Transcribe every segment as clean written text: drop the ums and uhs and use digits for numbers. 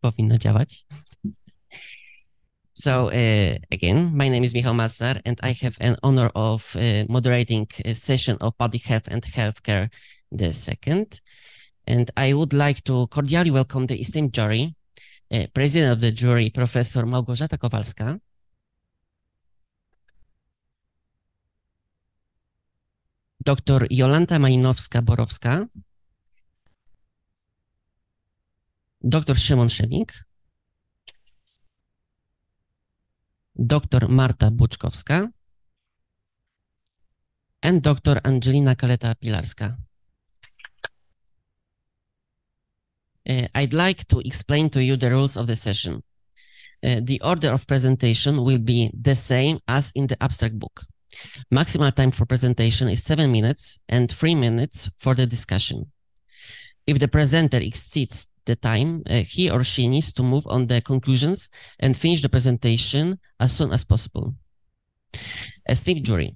Powinno działać. So again, my name is Michał Masar, and I have an honor of moderating a session of Public Health and Healthcare, the second. And I would like to cordially welcome the esteemed jury, President of the jury, Professor Małgorzata Kowalska, Dr. Jolanta Malinowska-Borowska, Dr. Szymon Szewik, Dr. Marta Buczkowska, and Dr. Angelina Kaleta-Pilarska. I'd like to explain to you the rules of the session. The order of presentation will be the same as in the abstract book. Maximal time for presentation is 7 minutes and 3 minutes for the discussion. If the presenter exceeds the time, he or she needs to move on the conclusions and finish the presentation as soon as possible. Esteemed jury,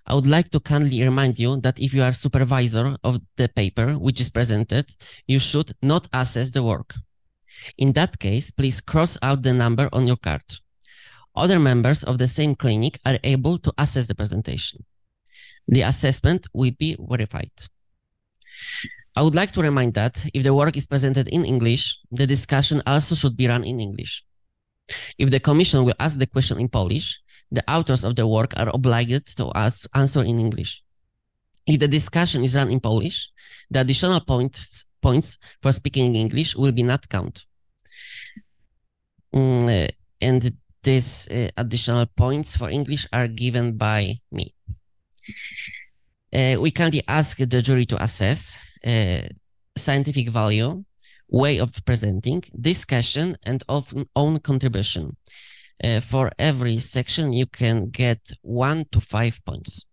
I would like to kindly remind you that if you are supervisor of the paper which is presented, you should not assess the work. In that case, please cross out the number on your card. Other members of the same clinic are able to assess the presentation. The assessment will be verified. I would like to remind that if the work is presented in English, the discussion also should be run in English. If the commission will ask the question in Polish, the authors of the work are obliged to answer in English. If the discussion is run in Polish, the additional points for speaking English will be not counted. And these additional points for English are given by me. We kindly ask the jury to assess scientific value, way of presenting, discussion, and of own contribution. For every section, you can get 1 to 5 points.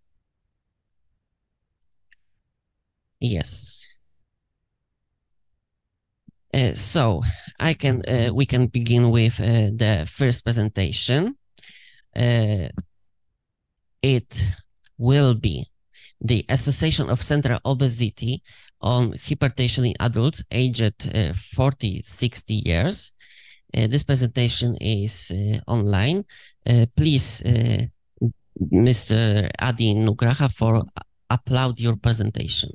Yes. So we can begin with the first presentation. It will be the Association of Central Obesity on Hypertension in Adults aged 40-60 years. This presentation is online. Please, Mr. Adi Nugraha, for applaud your presentation.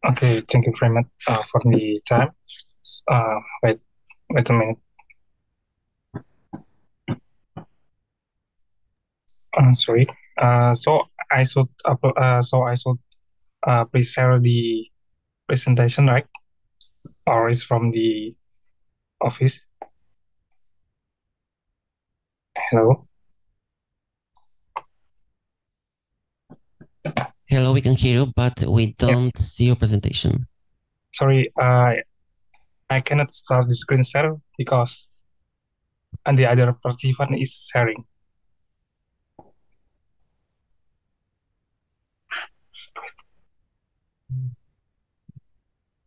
Okay, thank you very much for the time. Wait a minute. Sorry. So I should please share the presentation, right? Or is from the office? Hello. Hello, we can hear you, but we don't see your presentation. Sorry, I cannot start the screen share because and the other participant is sharing.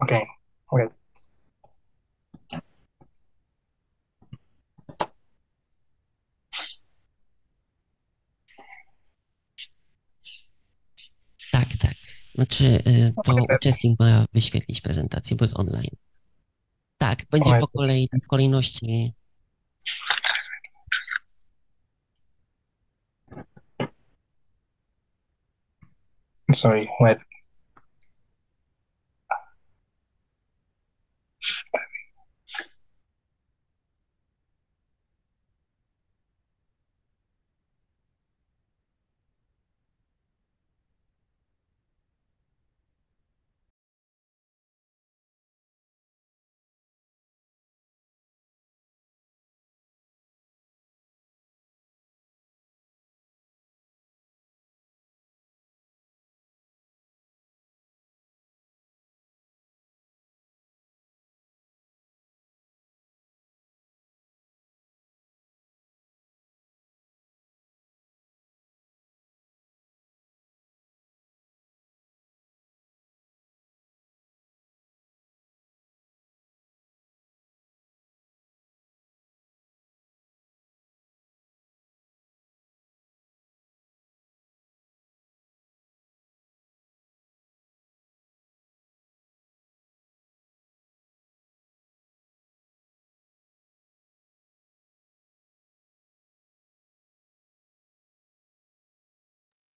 Okay, okay. Tak. Znaczy, to uczestnik ma wyświetlić prezentację, bo jest online. Tak, będzie po kolei, w kolejności. Sorry, wait.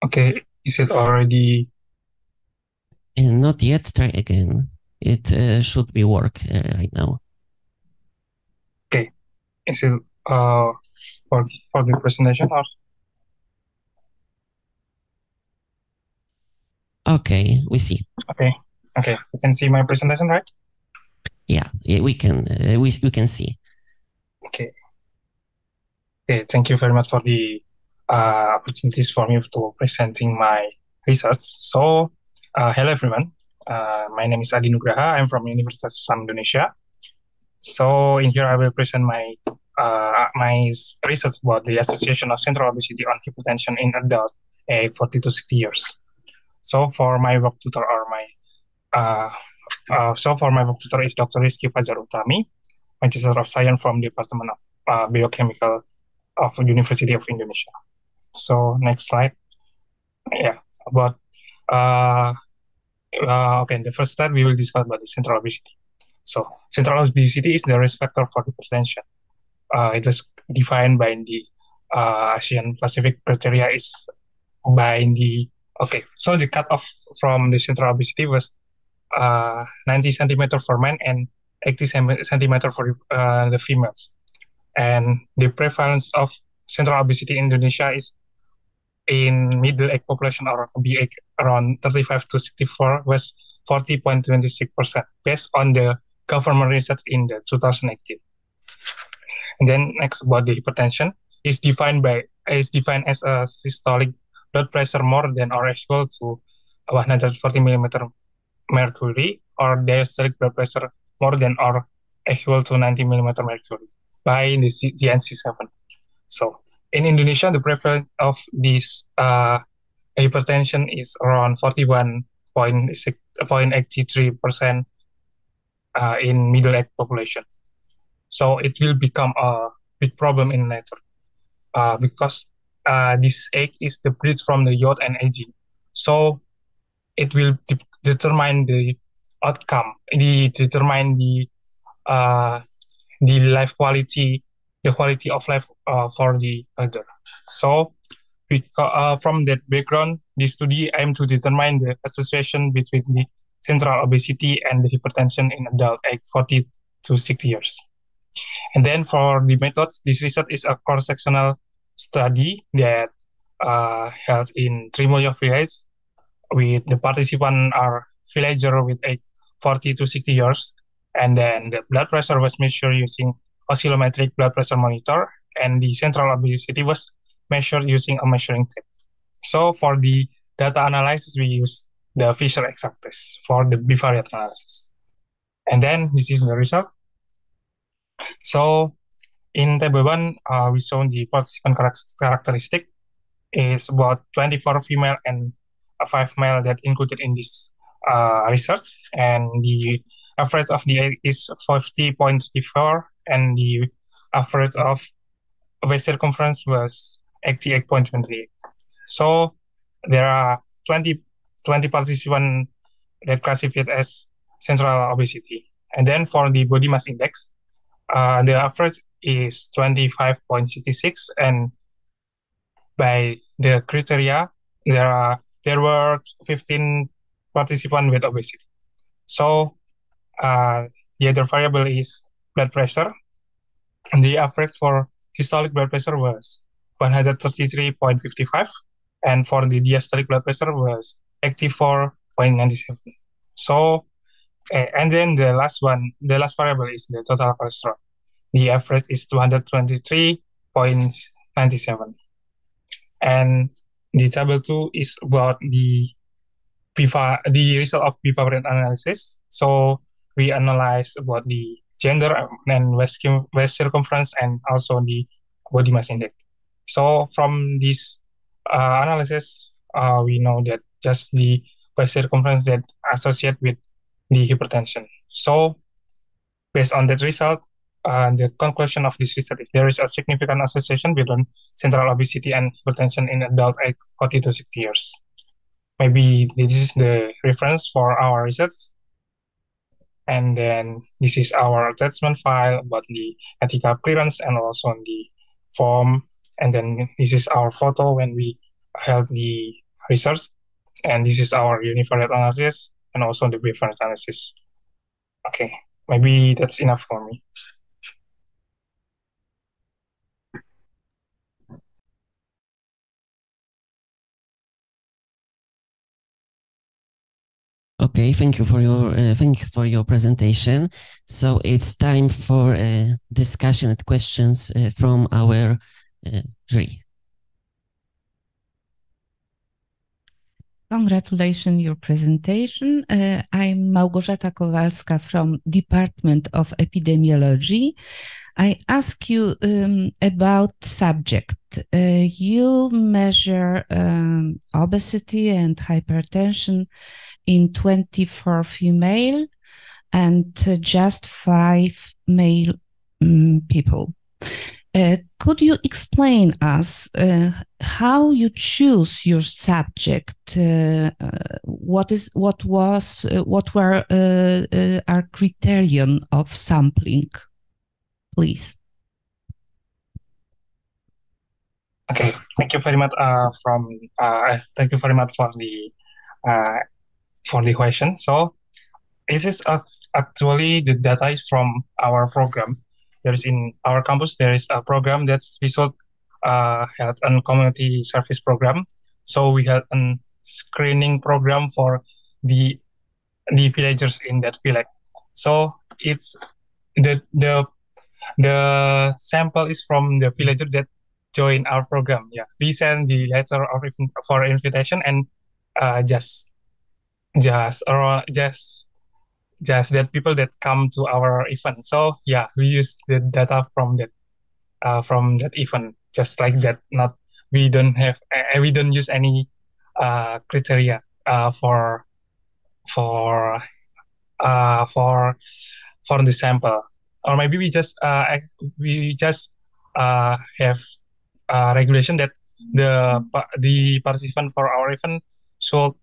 Okay, is it already? Not yet. Try again. It should be work right now. Okay, is it for the presentation or? Okay, we see. Okay, you can see my presentation, right? Yeah, we can see. Okay. Okay, thank you very much for the opportunities for me to presenting my research. So, hello everyone. My name is Adi Nugraha. I'm from University of Islam Indonesia. So, in here I will present my research about the association of central obesity on hypertension in adult aged 40 to 60 years. So, for my work tutor or my uh, for my work tutor is Dr. Rizky Fajar Utami, Magister of Science from Department of Biochemical of University of Indonesia. So next slide. Yeah, about okay. The first slide we will discuss about the central obesity. So central obesity is the risk factor for hypertension. It was defined by the Asian Pacific criteria is by the okay. So the cutoff from the central obesity was 90 centimeter for men and 80 centimeter for the females. And the prevalence of central obesity in Indonesia is in middle age population or BA around 35 to 64 was 40.26% based on the government research in the 2018. And then next about the hypertension is defined as a systolic blood pressure more than or equal to 140 millimeter mercury or diastolic blood pressure more than or equal to 90 millimeter mercury by the GNC7. So in Indonesia, the prevalence of this hypertension is around 41.83% in middle-aged population. So it will become a big problem in nature because this age is the bridge from the youth and aging. So it will determine the outcome, determine uh, the life quality, the quality of life for the other. So from that background, this study aimed to determine the association between the central obesity and the hypertension in adult age 40 to 60 years. And then for the methods, this research is a cross-sectional study that held in 3 million villages with the participants are villager with age 40 to 60 years. And then the blood pressure was measured using oscillometric blood pressure monitor, and the central obesity was measured using a measuring tape. So for the data analysis, we use the Fisher exact test for the bivariate analysis. And then this is the result. So in table 1, we show the participant characteristic is about 24 female and 5 male that included in this research. And the average of the age is 50.54, and the average of waist circumference was 88.28. So there are 20 participants that classified as central obesity. And then for the body mass index, the average is 25.66, and by the criteria, there were 15 participants with obesity. So the other variable is blood pressure. And the average for systolic blood pressure was 133.55, and for the diastolic blood pressure was 84.97. So, and then the last variable is the total cholesterol. The average is 223.97. And the table 2 is about the result of bivariate analysis. So we analyze about the gender and waist circumference and also the body mass index. So from this analysis, we know that just the waist circumference that associate with the hypertension. So based on that result, the conclusion of this research is there is a significant association between central obesity and hypertension in adult age 40 to 60 years. Maybe this is the reference for our research. And then this is our attachment file about the ethical clearance and also the form. And then this is our photo when we held the research, and this is our univariate analysis and also the bivariate analysis. Okay, maybe that's enough for me. Okay, thank you for your presentation. So it's time for discussion and questions from our jury. Congratulations your presentation. I'm Małgorzata Kowalska from Department of Epidemiology. I ask you about subject. You measure obesity and hypertension in 24 female and just 5 male people. Could you explain us how you choose your subject? What were our criterion of sampling, please? Okay, thank you very much. Thank you very much for the question. So this is actually the data is from our program. There is in our campus, there is a program that's visual health and community service program. So we had a screening program for the villagers in that village. So it's the sample is from the villager that join our program. Yeah, we send the letter of for invitation and just that people that come to our event. So yeah, we use the data from that event, just like that. Not we don't use any criteria for the sample, or maybe we just have regulation that the participant for our event should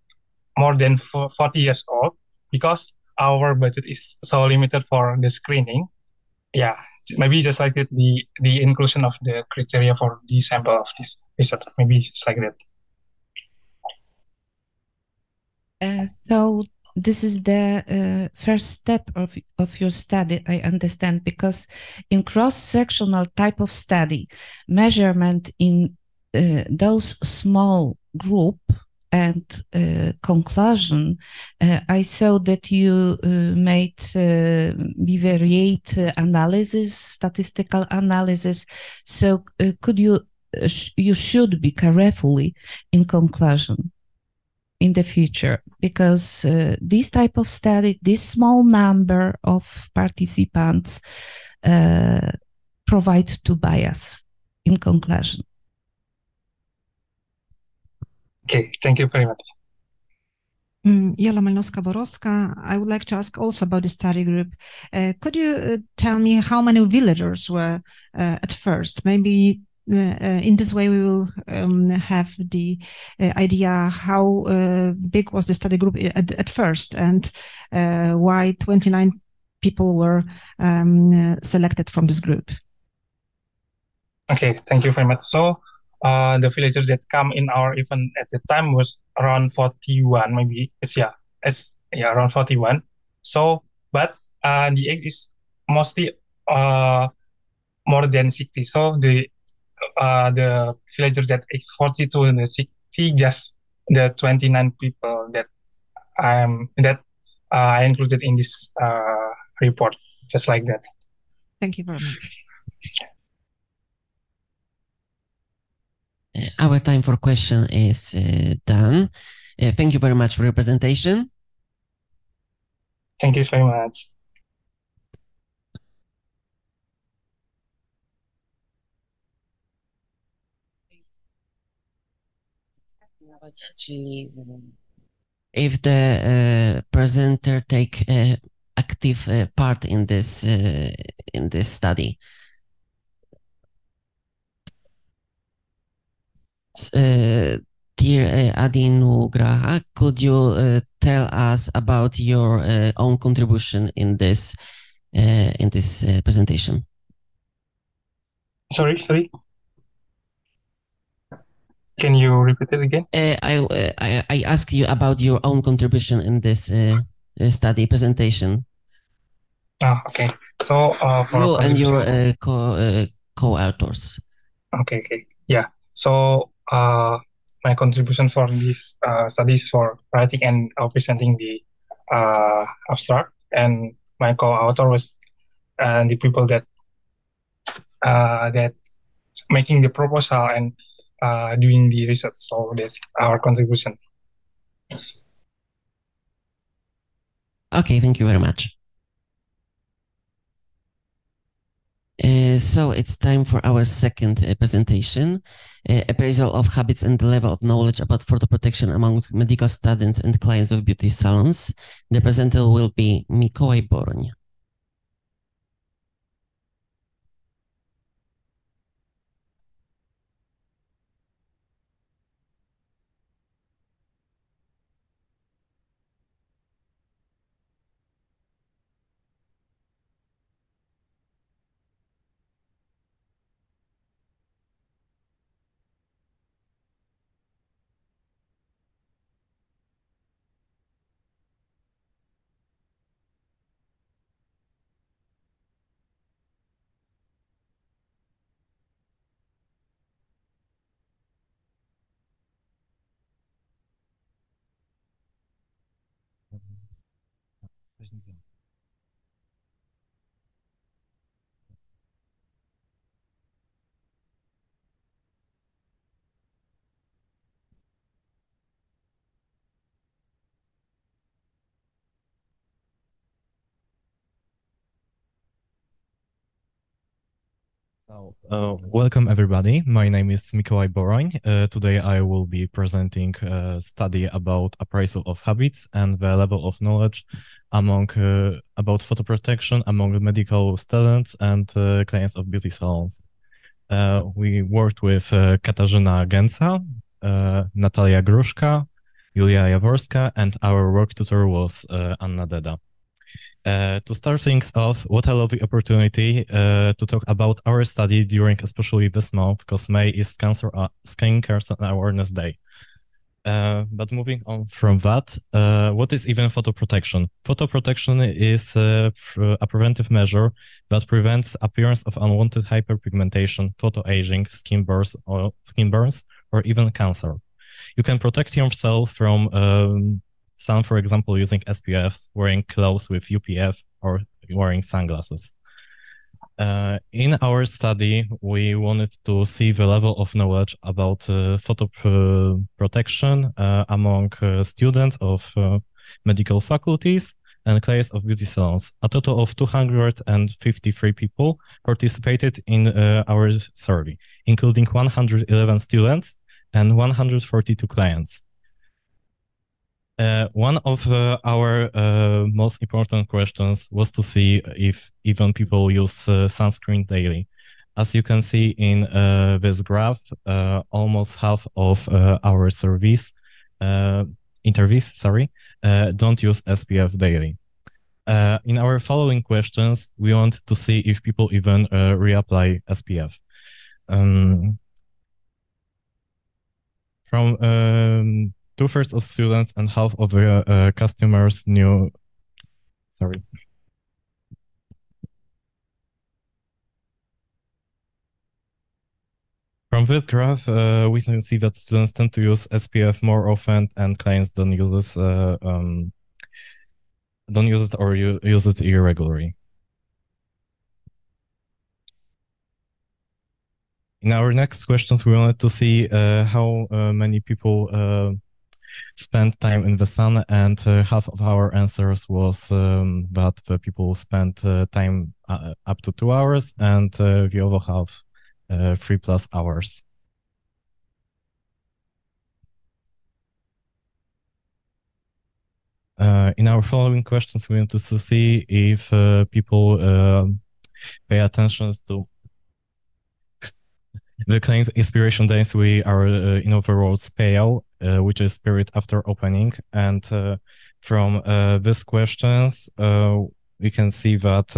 more than 40 years old, because our budget is so limited for the screening. Yeah, maybe just like that, the inclusion of the criteria for the sample of this research, maybe just like that. So this is the first step of your study, I understand, because in cross-sectional type of study, measurement in those small group and conclusion, I saw that you made bivariate analysis, statistical analysis. So could you should be carefully in conclusion in the future, because this type of study, this small number of participants provide to bias in conclusion. Okay, thank you very much. Jola Malnowska-Borowska, I would like to ask also about the study group. Could you tell me how many villagers were at first? Maybe in this way we will have the idea how big was the study group at first, and why 29 people were selected from this group. Okay, thank you very much. So the villagers that come in our event at the time was around 41, maybe it's around 41. So but the age is mostly more than 60. So the villagers that age 42 and the 60, just the 29 people that I included in this report, just like that. Thank you very much. Our time for question is done. Thank you very much for your presentation. Thank you very much. If the presenter take active part in this study. Dear Adi Nugraha, could you tell us about your own contribution in this presentation? Sorry. Can you repeat it again? I ask you about your own contribution in this study presentation. Okay. So for You and your contribution, co-authors. okay. Yeah. So my contribution for this study is for writing and presenting the abstract, and my co-author was the people that making the proposal and doing the research. So that's our contribution. Okay, thank you very much. So it's time for our second presentation, appraisal of habits and the level of knowledge about photo protection among medical students and clients of beauty salons. The presenter will be Mikołaj Boroń. Welcome everybody. My name is Mikołaj Boroń. Today I will be presenting a study about appraisal of habits and the level of knowledge among about photoprotection among medical students and clients of beauty salons. We worked with Katarzyna Gęca, Natalia Gruszka, Julia Jaworska, and our work tutor was Anna Deda. To start things off, what a lovely opportunity to talk about our study during especially this month, because May is Skin Cancer Awareness Day. But moving on from that, what is even photoprotection? Photoprotection is a preventive measure that prevents appearance of unwanted hyperpigmentation, photoaging, skin burns, or even cancer. You can protect yourself from sun, for example, using SPFs, wearing clothes with UPF, or wearing sunglasses. In our study, we wanted to see the level of knowledge about photo protection among students of medical faculties and clients of beauty salons. A total of 253 people participated in our survey, including 111 students and 142 clients. One of our most important questions was to see if even people use sunscreen daily. As you can see in this graph, almost half of our interviews, don't use SPF daily. In our following questions, we want to see if people even reapply SPF. From 2/3 of students and half of customers knew. From this graph, we can see that students tend to use SPF more often, and clients don't use it or use it irregularly. In our next questions, we wanted to see how many people spend time in the sun, and half of our answers was that the people spend time up to 2 hours, and the other half 3+ hours. In our following questions, we wanted to see if people pay attention to the claim inspiration days. We are in other words pale, which is period after opening, and from these questions we can see that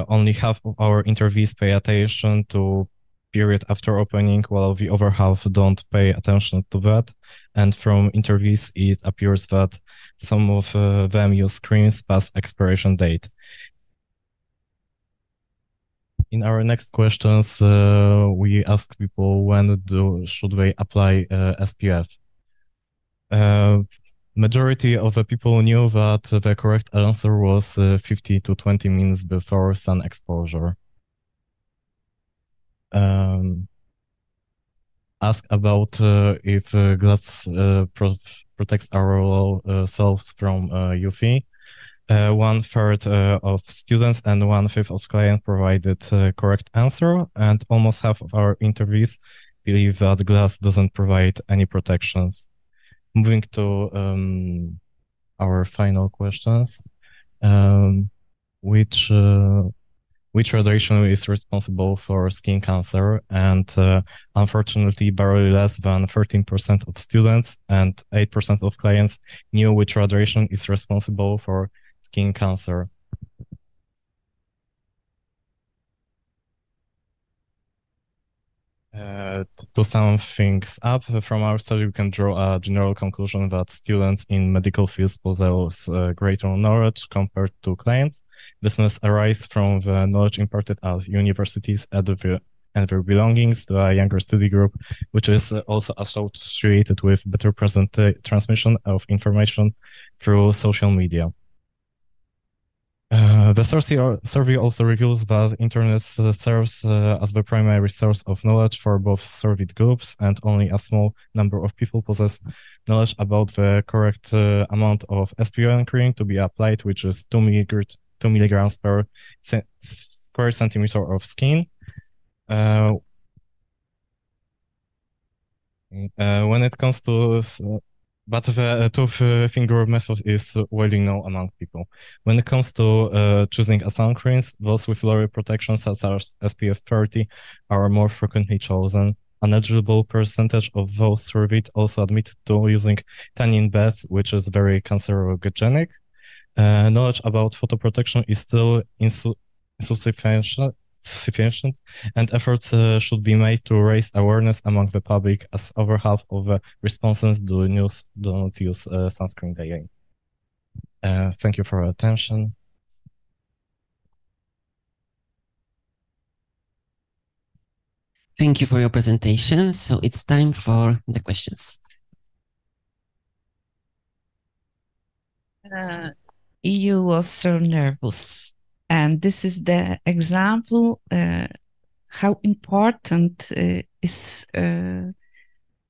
only half of our interviewees pay attention to period after opening, while the other half don't pay attention to that. And from interviews, it appears that some of them use screens past expiration date. In our next questions, we ask people should they apply SPF. Majority of the people knew that the correct answer was 50 to 20 minutes before sun exposure. Ask about if glass protects our selves from UV. 1/3 of students and 1/5 of clients provided correct answer, and almost half of our interviews believe that glass doesn't provide any protections. Moving to our final questions, which radiation is responsible for skin cancer? And unfortunately, barely less than 13% of students and 8% of clients knew which radiation is responsible for skin cancer. To sum things up, from our study, we can draw a general conclusion that students in medical fields possess greater knowledge compared to clients. This must arise from the knowledge imparted at universities and their belongings to a younger study group, which is also associated with better transmission of information through social media. The survey also reveals that internet serves as the primary source of knowledge for both surveyed groups, and only a small number of people possess knowledge about the correct amount of SPF cream to be applied, which is 2 milligrams per square centimeter of skin. When it comes to but the two-finger method is widely known among people. When it comes to choosing a sunscreens, those with lower protection, such as SPF 30, are more frequently chosen. A negligible percentage of those surveyed also admitted to using tanning beds, which is very cancerogenic. Knowledge about photoprotection is still insufficient, and efforts should be made to raise awareness among the public, as over half of the respondents do not use sunscreen daily. Thank you for your attention. Thank you for your presentation. So it's time for the questions. You were so nervous. And this is the example how important is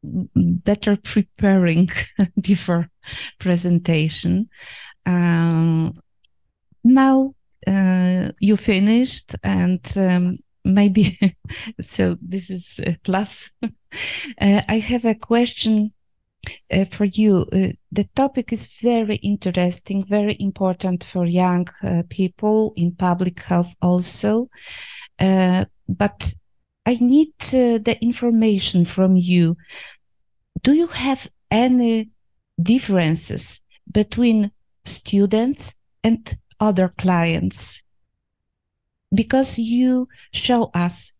better preparing before presentation. Now you finished, and maybe so this is a plus. I have a question for you. The topic is very interesting, very important for young people in public health also. But I need the information from you. Do you have any differences between students and other clients? Because you show us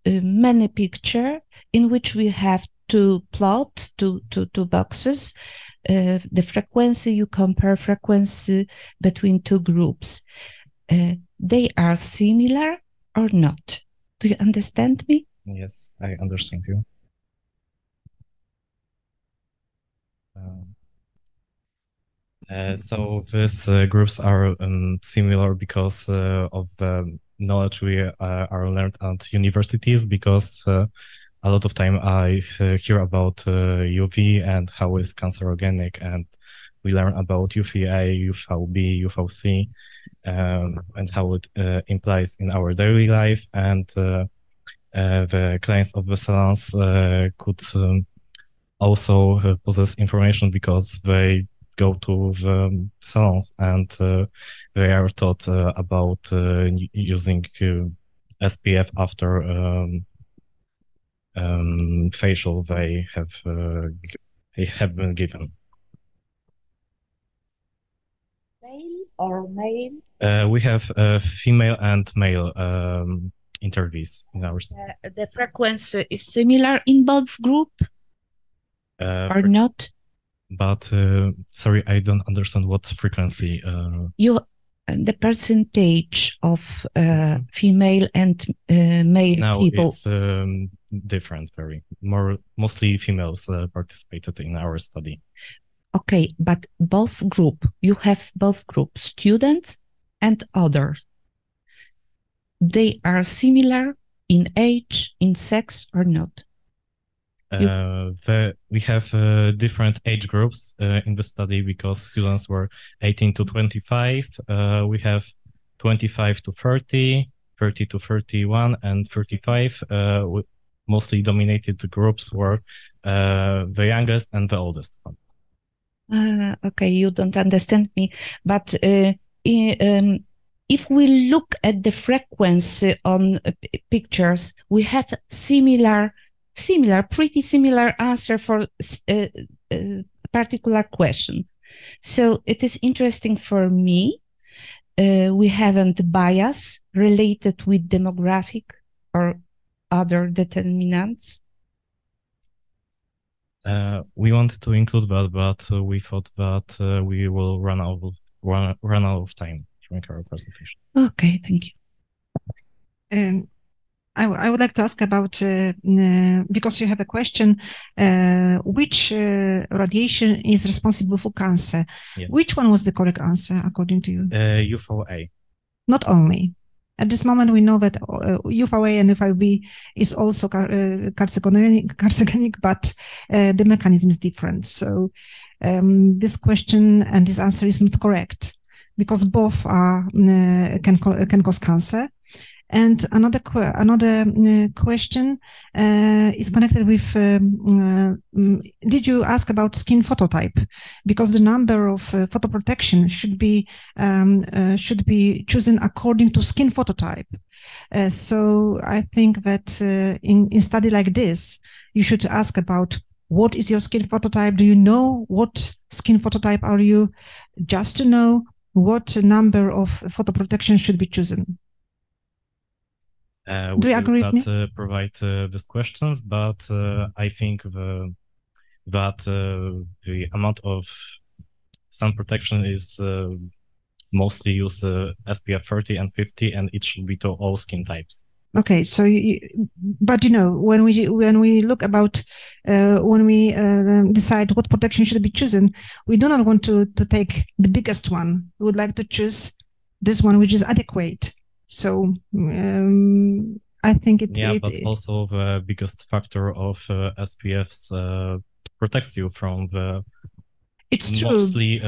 many pictures in which we have to plot two boxes, the frequency, you compare frequency between two groups. They are similar or not? Do you understand me? Yes, I understand you. So these groups are similar because of the knowledge we are learned at universities, because a lot of time I hear about UV and how it's cancerogenic, and we learn about UVA, UVB, UVC, and how it implies in our daily life. And the clients of the salons could also possess information because they go to the salons and they are taught about using SPF after facial they have been given. Male or male? We have female and male interviews in our study. The frequency is similar in both group or not? But sorry, I don't understand what frequency. The percentage of female and male people. It's different, mostly females participated in our study. Okay, but you have both groups, students and others. They are similar in age, in sex or not? We have different age groups in the study because students were 18 to 25. We have 25 to 30, 30 to 31, and 35. Mostly dominated the groups were the youngest and the oldest one. Okay, you don't understand me, but if we look at the frequency on pictures, we have pretty similar answer for a particular question. So it is interesting for me. We haven't bias related with demographic or other determinants. We wanted to include that, but we thought that we will run out of time during our presentation. Okay, thank you. I would like to ask about, because you have a question, which radiation is responsible for cancer? Yes. Which one was the correct answer, according to you? UVA. Not only. At this moment, we know that UVA and UVB is also carcinogenic, but the mechanism is different. So this question and this answer is not correct because both are can cause cancer. And another question is connected with, did you ask about skin phototype? Because the number of photoprotection should be chosen according to skin phototype. So I think that in study like this, you should ask about what is your skin phototype? Do you know what skin phototype are you? Just to know what number of photoprotection should be chosen. Do you agree with me? Provide these questions, but I think that the amount of sun protection is mostly use SPF 30 and 50, and it should be to all skin types. Okay, so but you know, when we look about when we decide what protection should be chosen, we do not want to take the biggest one. We would like to choose this one which is adequate. So I think but also the biggest factor of SPFs protects you from the. It's mostly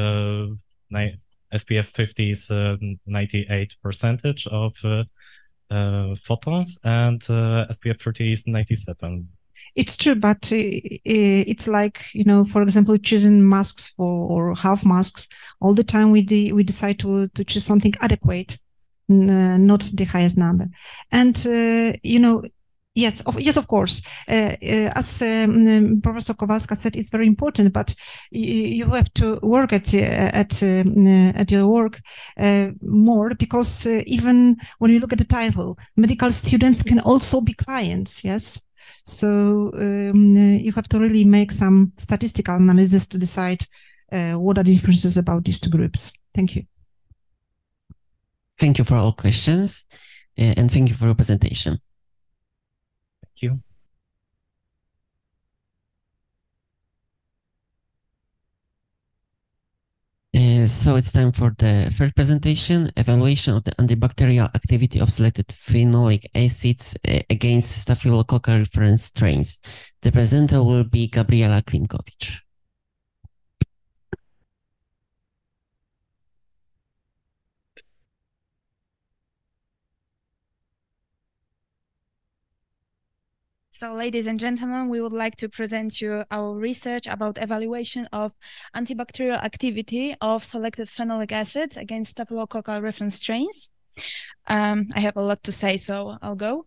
SPF 50 is 98% of photons, and SPF 30 is 97. It's true, but it's like, you know, for example, choosing masks or half masks. All the time we decide to choose something adequate. Not the highest number. And, you know, yes, of course. As Professor Kowalska said, it's very important, but you have to work at your work more, because even when you look at the title, medical students can also be clients, yes? So you have to really make some statistical analysis to decide what are the differences about these two groups. Thank you. Thank you for all questions, and thank you for your presentation. Thank you. So it's time for the third presentation, evaluation of the antibacterial activity of selected phenolic acids against staphylococcal reference strains. The presenter will be Gabriela Klimkowicz. So, ladies and gentlemen, we would like to present you our research about evaluation of antibacterial activity of selected phenolic acids against staphylococcal reference strains. I have a lot to say, so I'll go.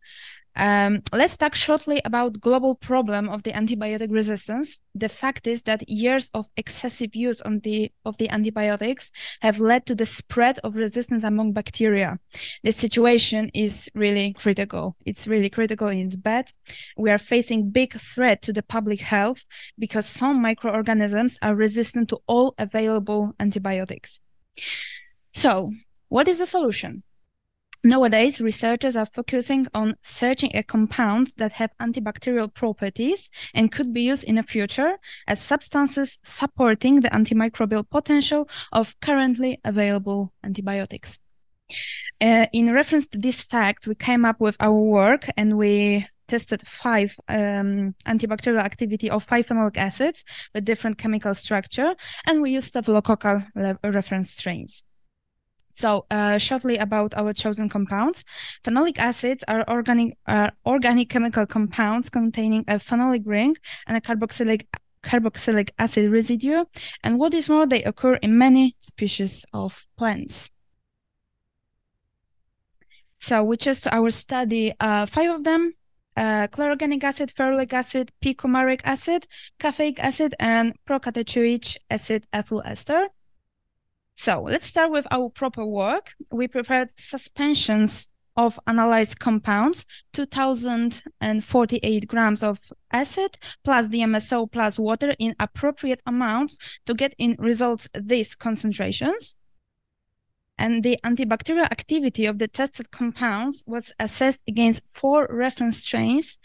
Let's talk shortly about global problem of the antibiotic resistance. The fact is that years of excessive use of the antibiotics have led to the spread of resistance among bacteria. The situation is really critical. It's really critical and it's bad. We are facing big threat to the public health because some microorganisms are resistant to all available antibiotics. So, what is the solution? Nowadays, researchers are focusing on searching a compounds that have antibacterial properties and could be used in the future as substances supporting the antimicrobial potential of currently available antibiotics. In reference to this fact, we came up with our work and we tested 5 antibacterial activity of 5 phenolic acids with different chemical structure, and we used staphylococcal reference strains. So shortly about our chosen compounds. Phenolic acids are organic chemical compounds containing a phenolic ring and a carboxylic acid residue. And what is more, they occur in many species of plants. So we chose to our study 5 of them: chlorogenic acid, ferulic acid, p-coumaric acid, caffeic acid, and procatoic acid ethyl ester. So let's start with our proper work. We prepared suspensions of analyzed compounds, 2048 grams of acid plus DMSO plus water in appropriate amounts to get in results these concentrations. And the antibacterial activity of the tested compounds was assessed against 4 reference strains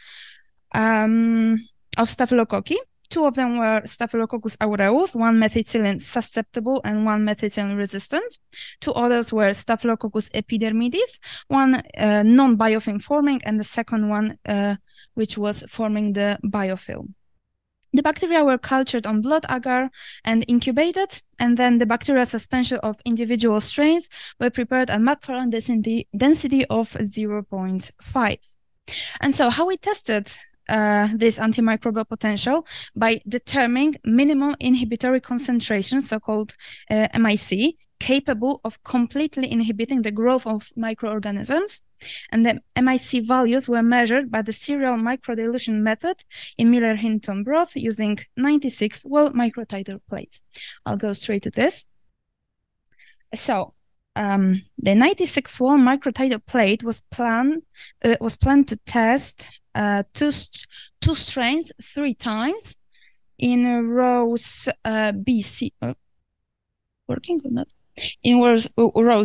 of staphylococci. 2 of them were Staphylococcus aureus, 1 methicillin susceptible and 1 methicillin resistant. 2 others were Staphylococcus epidermidis, 1 non-biofilm forming and the second one which was forming the biofilm. The bacteria were cultured on blood agar and incubated, and then the bacterial suspension of individual strains were prepared at Macfarlane density of 0.5. And so how we tested this antimicrobial potential? By determining minimum inhibitory concentration, so-called MIC, capable of completely inhibiting the growth of microorganisms. And the MIC values were measured by the serial microdilution method in Miller-Hinton broth using 96 well microtiter plates. I'll go straight to this. So the 96 well microtiter plate was planned to test two strains 3 times in rows BC. Working or not? In rows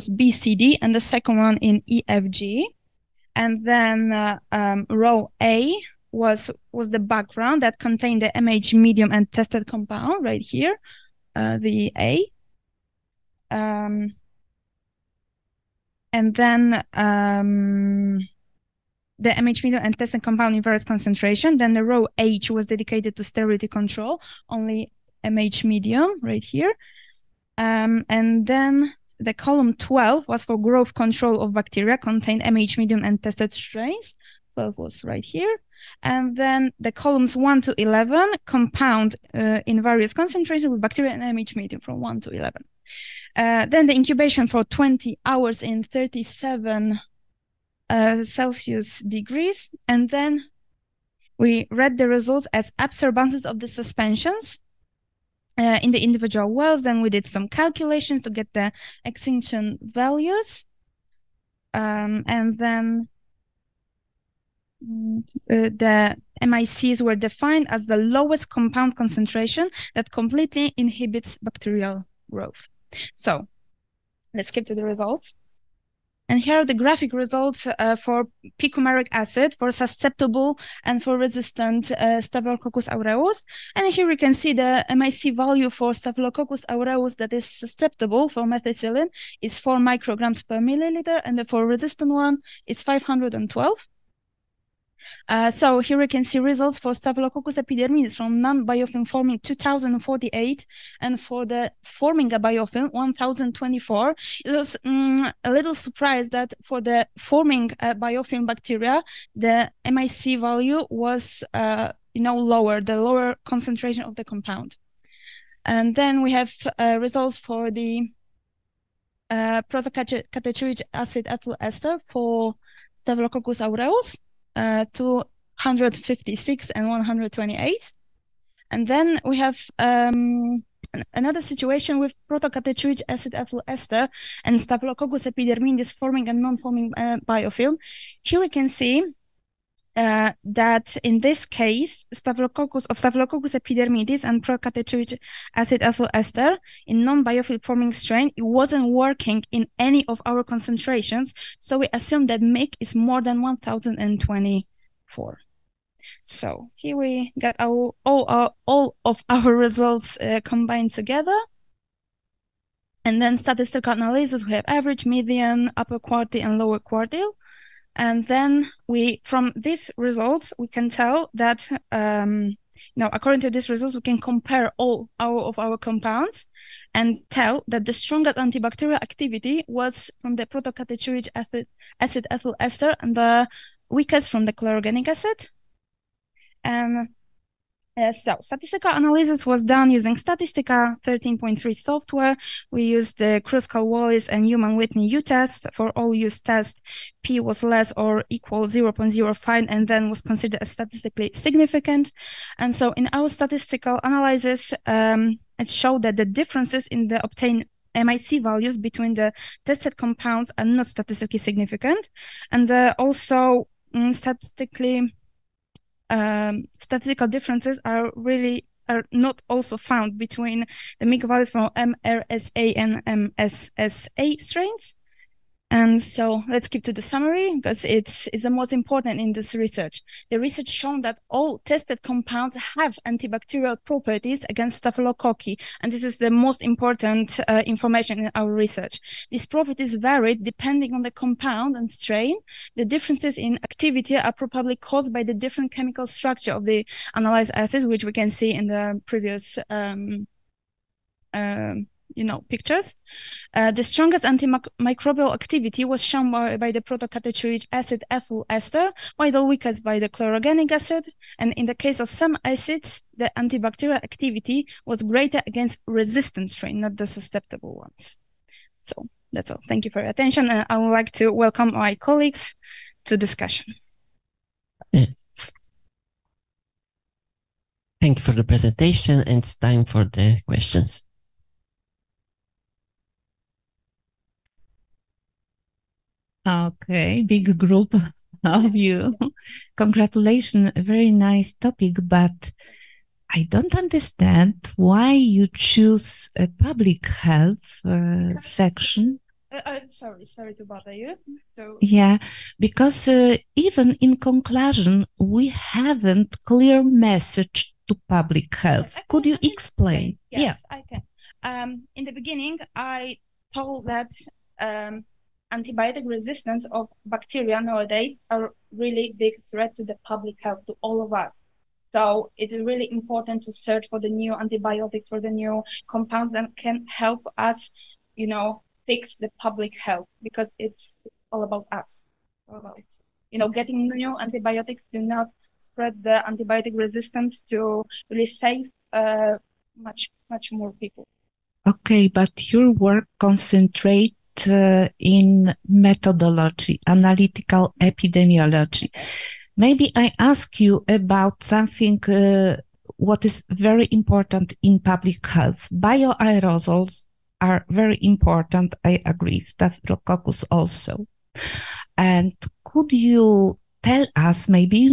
BCD, and the second one in EFG. And then row A was the background that contained the MH medium and tested compound right here, the A. And then the MH medium and tested compound in various concentration. Then the row H was dedicated to sterility control, only MH medium right here. And then the column 12 was for growth control of bacteria, contained MH medium and tested strains. 12 was right here. And then the columns 1 to 11 compound in various concentrations with bacteria and MH medium from 1 to 11. Then the incubation for 20 hours in 37 Celsius degrees. And then we read the results as absorbances of the suspensions in the individual wells. Then we did some calculations to get the extinction values. And then the MICs were defined as the lowest compound concentration that completely inhibits bacterial growth. So let's skip to the results. And here are the graphic results for p-coumaric acid, for susceptible and for resistant Staphylococcus aureus. And here we can see the MIC value for Staphylococcus aureus that is susceptible for methicillin is 4 micrograms per milliliter, and the for resistant one is 512. So here we can see results for Staphylococcus epidermidis from non-biofilm forming 2048, and for the forming a biofilm 1024. It was a little surprised that for the forming a biofilm bacteria, the MIC value was lower, the lower concentration of the compound. And then we have results for the procatoic acid ethyl ester for Staphylococcus aureus. 256 and 128. And then we have another situation with protocatechuic acid ethyl ester and Staphylococcus epidermidis forming and non-forming biofilm. Here we can see that in this case, Staphylococcus epidermidis and protocatechuic acid ethyl ester in non-biofilm forming strain, it wasn't working in any of our concentrations. So we assume that MIC is more than 1024. So here we got all of our results combined together. And then statistical analysis, we have average, median, upper quartile, and lower quartile. And then from these results, we can tell that, according to these results, we can compare all of our compounds and tell that the strongest antibacterial activity was from the protocatechuic acid ethyl ester and the weakest from the chlorogenic acid. And so statistical analysis was done using Statistica 13.3 software. We used the Kruskal-Wallis and Human-Whitney U-test. For all used tests, P was less or equal 0.05 and then was considered as statistically significant. And so in our statistical analysis, it showed that the differences in the obtained MIC values between the tested compounds are not statistically significant. And also statistical differences are not also found between the MIC values from MRSA and MSSA strains. And so let's keep to the summary because it's the most important in this research. The research shown that all tested compounds have antibacterial properties against staphylococci, and this is the most important information in our research. These properties varied depending on the compound and strain. The differences in activity are probably caused by the different chemical structure of the analyzed acids, which we can see in the previous pictures. The strongest antimicrobial activity was shown by the protocatechuic acid ethyl ester, while the weakest by the chlorogenic acid. And in the case of some acids, the antibacterial activity was greater against resistant strain, not the susceptible ones. So that's all. Thank you for your attention. And I would like to welcome my colleagues to discussion. Thank you for the presentation, and it's time for the questions. Okay, big group of you. Congratulations, a very nice topic, but I don't understand why you choose a public health section. Sorry to bother you. Yeah, because even in conclusion, we haven't clear message to public health. Could you explain? Yes, I can. In the beginning, I told that antibiotic resistance of bacteria nowadays are really big threat to the public health, to all of us. So it's really important to search for the new antibiotics, for the new compounds that can help us, fix the public health, because it's all about us. All about, getting new antibiotics do not spread the antibiotic resistance to really save much more people. Okay, but your work concentrates in methodology, analytical epidemiology. Maybe I ask you about something what is very important in public health. Bioaerosols are very important, I agree, Staphylococcus also. And could you tell us, maybe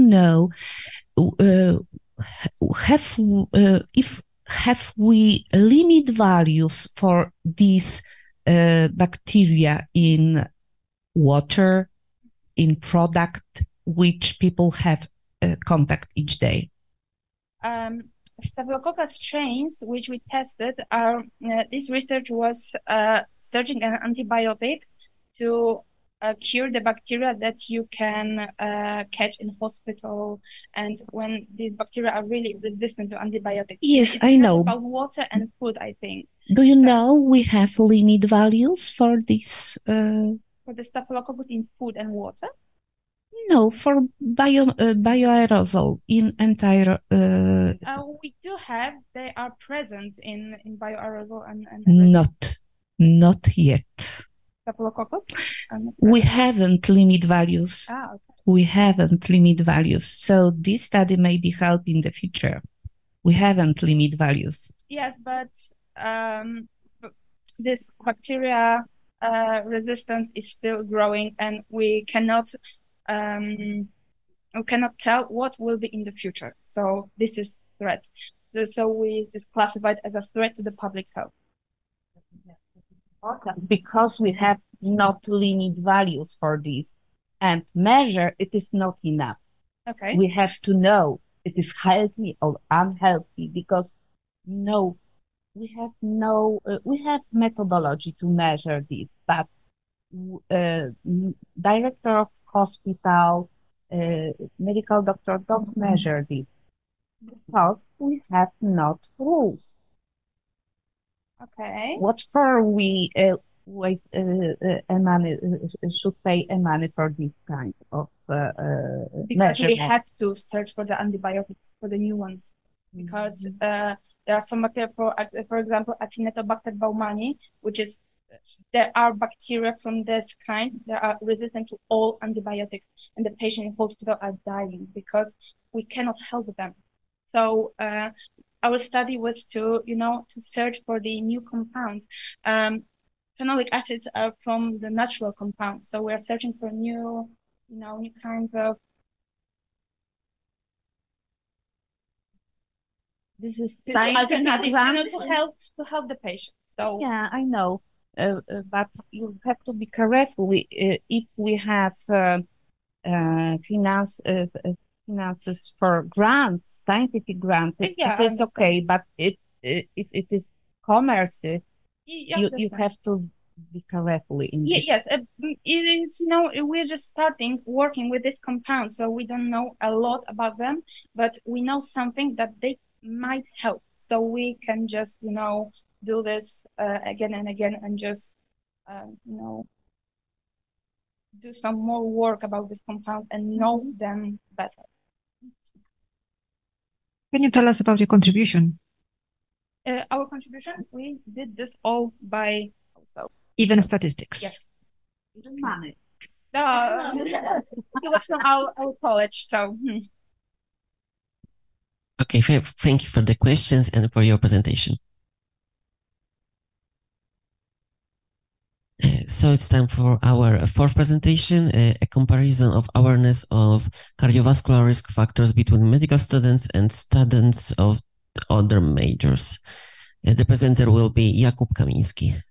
have we limit values for these bacteria in water, in product which people have contact each day? Staphylococcus strains which we tested are, this research was searching an antibiotic to cure the bacteria that you can catch in hospital, and when these bacteria are really resistant to antibiotics. Yes, I know. About water and food, I think. Do you know we have limit values for this? For the Staphylococcus in food and water? No, for bioaerosol in entire. We do have. They are present in bioaerosol and not yet. Staphylococcus? We haven't limit values. Okay. we haven't limit values. So this study may be help in the future. We haven't limit values. Yes, but this bacteria resistance is still growing, and we cannot tell what will be in the future. So this is threat. So we is classified as a threat to the public health. Because we have not limit values for this, and measure it is not enough. Okay. We have to know it is healthy or unhealthy, because we have methodology to measure this, but director of hospital, medical doctor don't measure this because we have not rules. Okay. What for we should pay a money for this kind of because we measurement? have to search for the antibiotics, for the new ones, because there are some bacteria, for example, Acinetobacter baumannii, which is there are bacteria from this kind that are resistant to all antibiotics, and the patient in hospital are dying because we cannot help them. So our study was to search for the new compounds. Phenolic acids are from the natural compounds, so we are searching for new kinds of. This is alternatives to help the patient. So yeah, I know, but you have to be careful. If we have finances for grants, scientific grants, it is okay. But if it is commerce, you have to be careful in this. Yes, it's we're just starting working with this compound, so we don't know a lot about them, but we know something that they might help. So we can just do this again and again, and just do some more work about this compound and know them better. Can you tell us about your contribution? Our contribution, we did this all by ourselves. Even statistics? Yes. Even money. It was from our college, so. Okay, thank you for the questions and for your presentation. So it's time for our fourth presentation, a comparison of awareness of cardiovascular risk factors between medical students and students of other majors. The presenter will be Jakub Kamiński.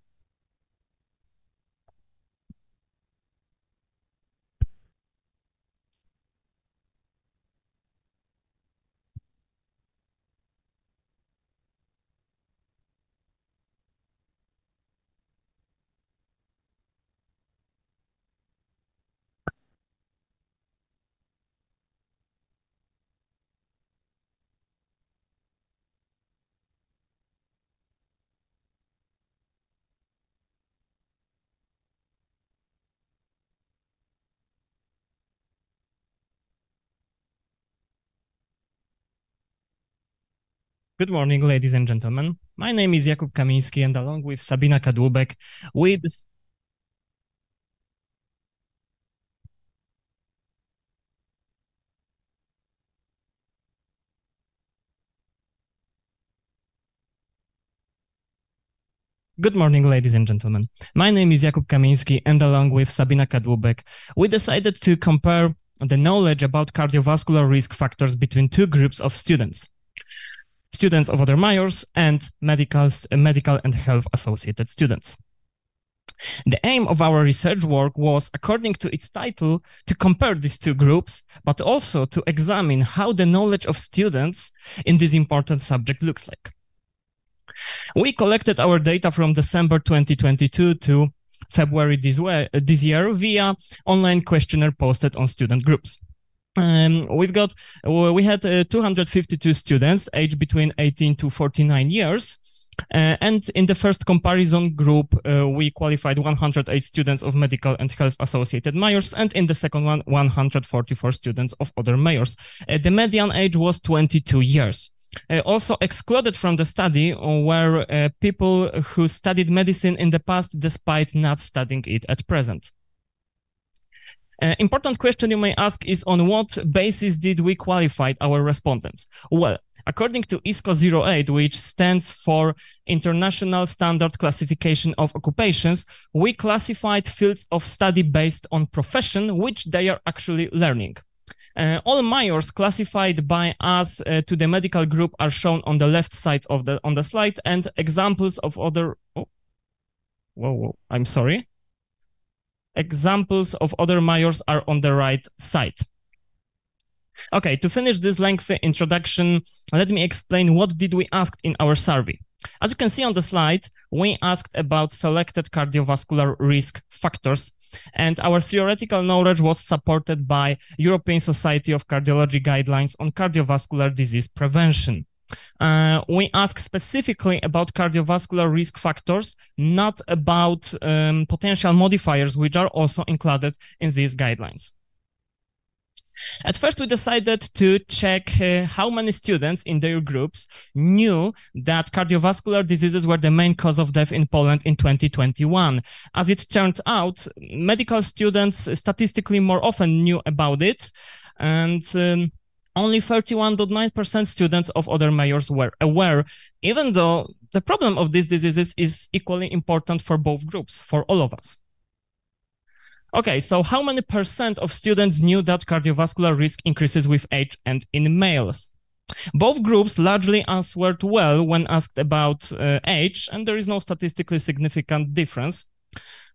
Good morning, ladies and gentlemen. My name is Jakub Kamiński, and along with Sabina Kadłubek, Good morning, ladies and gentlemen. My name is Jakub Kamiński, and along with Sabina Kadłubek, we decided to compare the knowledge about cardiovascular risk factors between two groups of students of other majors and medical and health associated students. The aim of our research work was, according to its title, to compare these two groups, but also to examine how the knowledge of students in this important subject looks like. We collected our data from December 2022 to February this year via online questionnaire posted on student groups. We had 252 students aged between 18 to 49 years. And in the first comparison group, we qualified 108 students of medical and health associated majors, and in the second one, 144 students of other majors. The median age was 22 years. Also excluded from the study were people who studied medicine in the past despite not studying it at present. Important question you may ask is, on what basis did we qualify our respondents? Well, according to ISCO 08, which stands for International Standard Classification of Occupations, we classified fields of study based on profession, which they are actually learning. All majors classified by us to the medical group are shown on the left side of the slide, and examples of other... I'm sorry. Examples of other majors are on the right side. Okay, to finish this lengthy introduction, let me explain what did we ask in our survey. As you can see on the slide, we asked about selected cardiovascular risk factors, and our theoretical knowledge was supported by European Society of Cardiology guidelines on cardiovascular disease prevention. We asked specifically about cardiovascular risk factors, not about potential modifiers, which are also included in these guidelines. At first, we decided to check how many students in their groups knew that cardiovascular diseases were the main cause of death in Poland in 2021. As it turned out, medical students statistically more often knew about it, and only 31.9% students of other majors were aware, even though the problem of these diseases is equally important for both groups, for all of us. Okay, so how many percent of students knew that cardiovascular risk increases with age and in males? Both groups largely answered well when asked about age, and there is no statistically significant difference.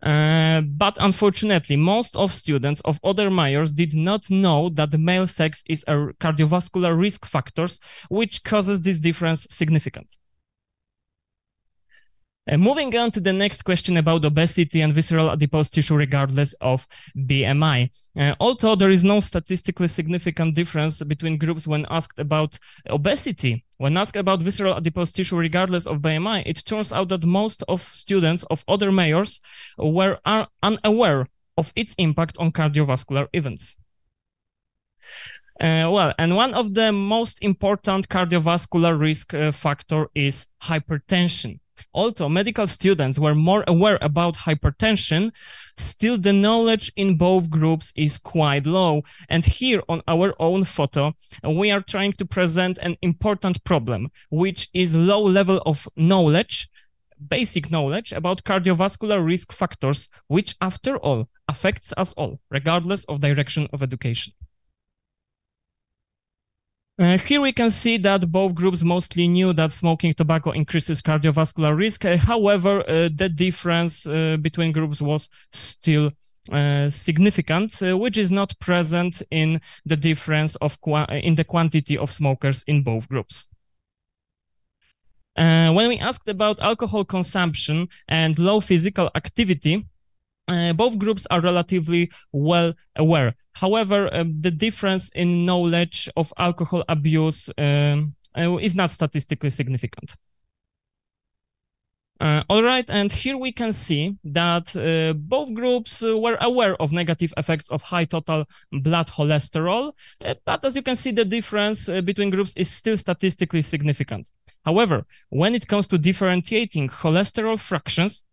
But unfortunately, most of students of other majors did not know that the male sex is a cardiovascular risk factor, which causes this difference significant. Moving on to the next question about obesity and visceral adipose tissue regardless of BMI. Although there is no statistically significant difference between groups when asked about obesity, when asked about visceral adipose tissue regardless of BMI, it turns out that most of students of other majors were unaware of its impact on cardiovascular events. And one of the most important cardiovascular risk factor is hypertension. Although medical students were more aware about hypertension, still the knowledge in both groups is quite low. And here on our own photo, we are trying to present an important problem, which is low level of knowledge, basic knowledge about cardiovascular risk factors, which after all affects us all, regardless of direction of education. Here we can see that both groups mostly knew that smoking tobacco increases cardiovascular risk. However, the difference between groups was still significant, which is not present in the difference of in the quantity of smokers in both groups. When we asked about alcohol consumption and low physical activity, both groups are relatively well aware. However, the difference in knowledge of alcohol abuse is not statistically significant. All right, and here we can see that both groups were aware of negative effects of high total blood cholesterol, but as you can see, the difference between groups is still statistically significant. However, when it comes to differentiating cholesterol fractions,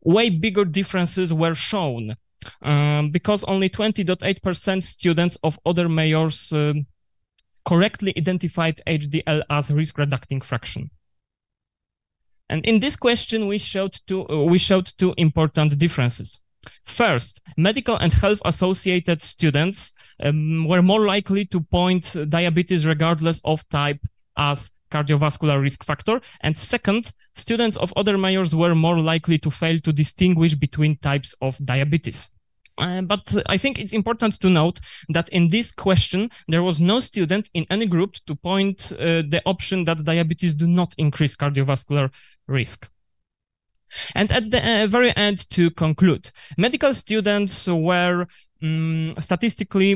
way bigger differences were shown because only 20.8% students of other majors correctly identified HDL as risk-reducing fraction. And in this question, we showed two important differences. First, medical and health-associated students were more likely to point diabetes regardless of type as cardiovascular risk factor. And second, students of other majors were more likely to fail to distinguish between types of diabetes. But I think it's important to note that in this question, there was no student in any group to point the option that diabetes do not increase cardiovascular risk. And at the very end, to conclude, medical students were statistically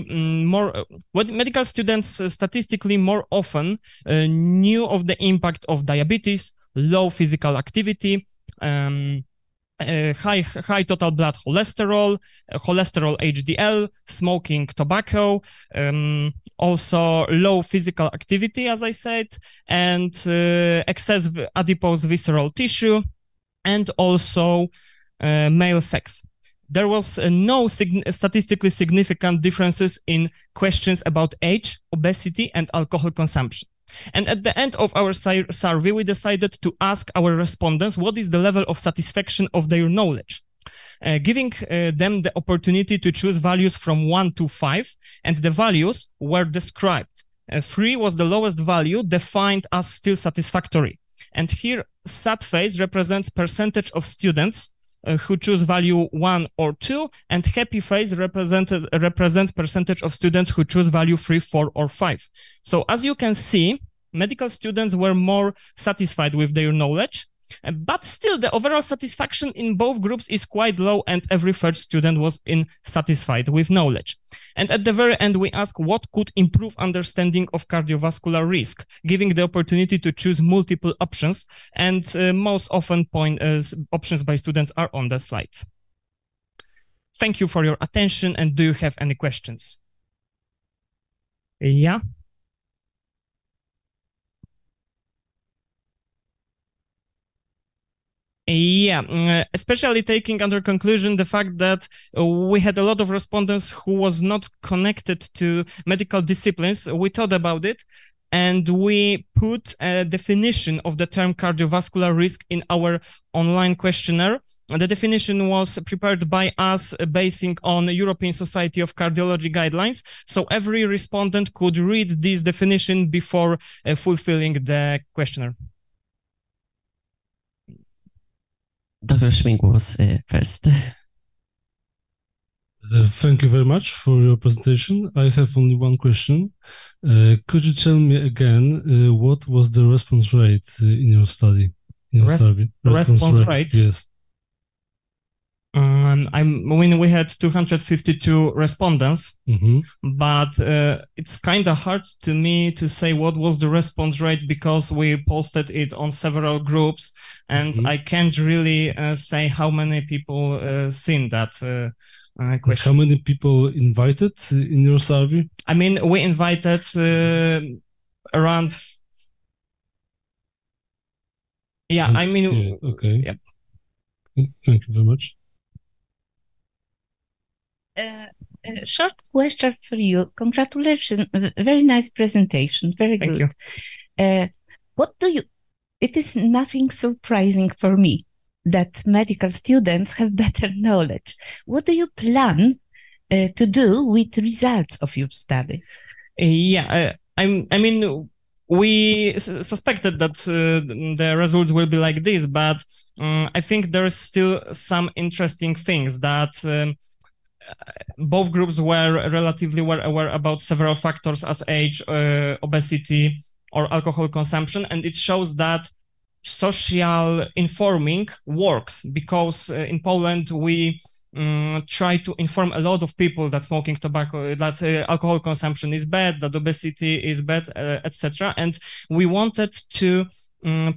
more often knew of the impact of diabetes, low physical activity, high total blood cholesterol, cholesterol HDL, smoking tobacco, also low physical activity, as I said, and excessive adipose visceral tissue, and also male sex. there was no statistically significant differences in questions about age, obesity, and alcohol consumption. And at the end of our survey, we decided to ask our respondents what is the level of satisfaction of their knowledge, giving them the opportunity to choose values from 1 to 5, and the values were described. 3 was the lowest value, defined as still satisfactory. And here, sad face represents percentage of students who choose value 1 or 2, and happy face represents percentage of students who choose value 3, 4, or 5. So as you can see, medical students were more satisfied with their knowledge, but still the overall satisfaction in both groups is quite low, and every third student was satisfied with knowledge. And at the very end, we ask what could improve understanding of cardiovascular risk, giving the opportunity to choose multiple options, and most often options by students are on the slide. Thank you for your attention, and do you have any questions? Yeah? Yeah, especially taking under conclusion the fact that we had a lot of respondents who was not connected to medical disciplines. We thought about it, and we put a definition of the term cardiovascular risk in our online questionnaire. The definition was prepared by us basing on European Society of Cardiology guidelines. So every respondent could read this definition before fulfilling the questionnaire. Dr. Schmink was first. Thank you very much for your presentation. I have only one question. Could you tell me again what was the response rate in your study? In your survey? Response rate? Yes. When we had 252 respondents, but it's kind of hard to me to say what was the response rate because we posted it on several groups, and I can't really say how many people seen that question. How many people invited in your survey? I mean, we invited around. Yeah, I mean. Okay. Yeah. Thank you very much. A short question for you. Congratulations. Very nice presentation. Very good. Thank you. It is nothing surprising for me that medical students have better knowledge. What do you plan to do with results of your study? Yeah, I mean, we suspected that the results will be like this, but I think there is still some interesting things that both groups were relatively aware about several factors as age, obesity, or alcohol consumption, and it shows that social informing works because in Poland we try to inform a lot of people that smoking tobacco, that alcohol consumption is bad, that obesity is bad, etc. And we wanted to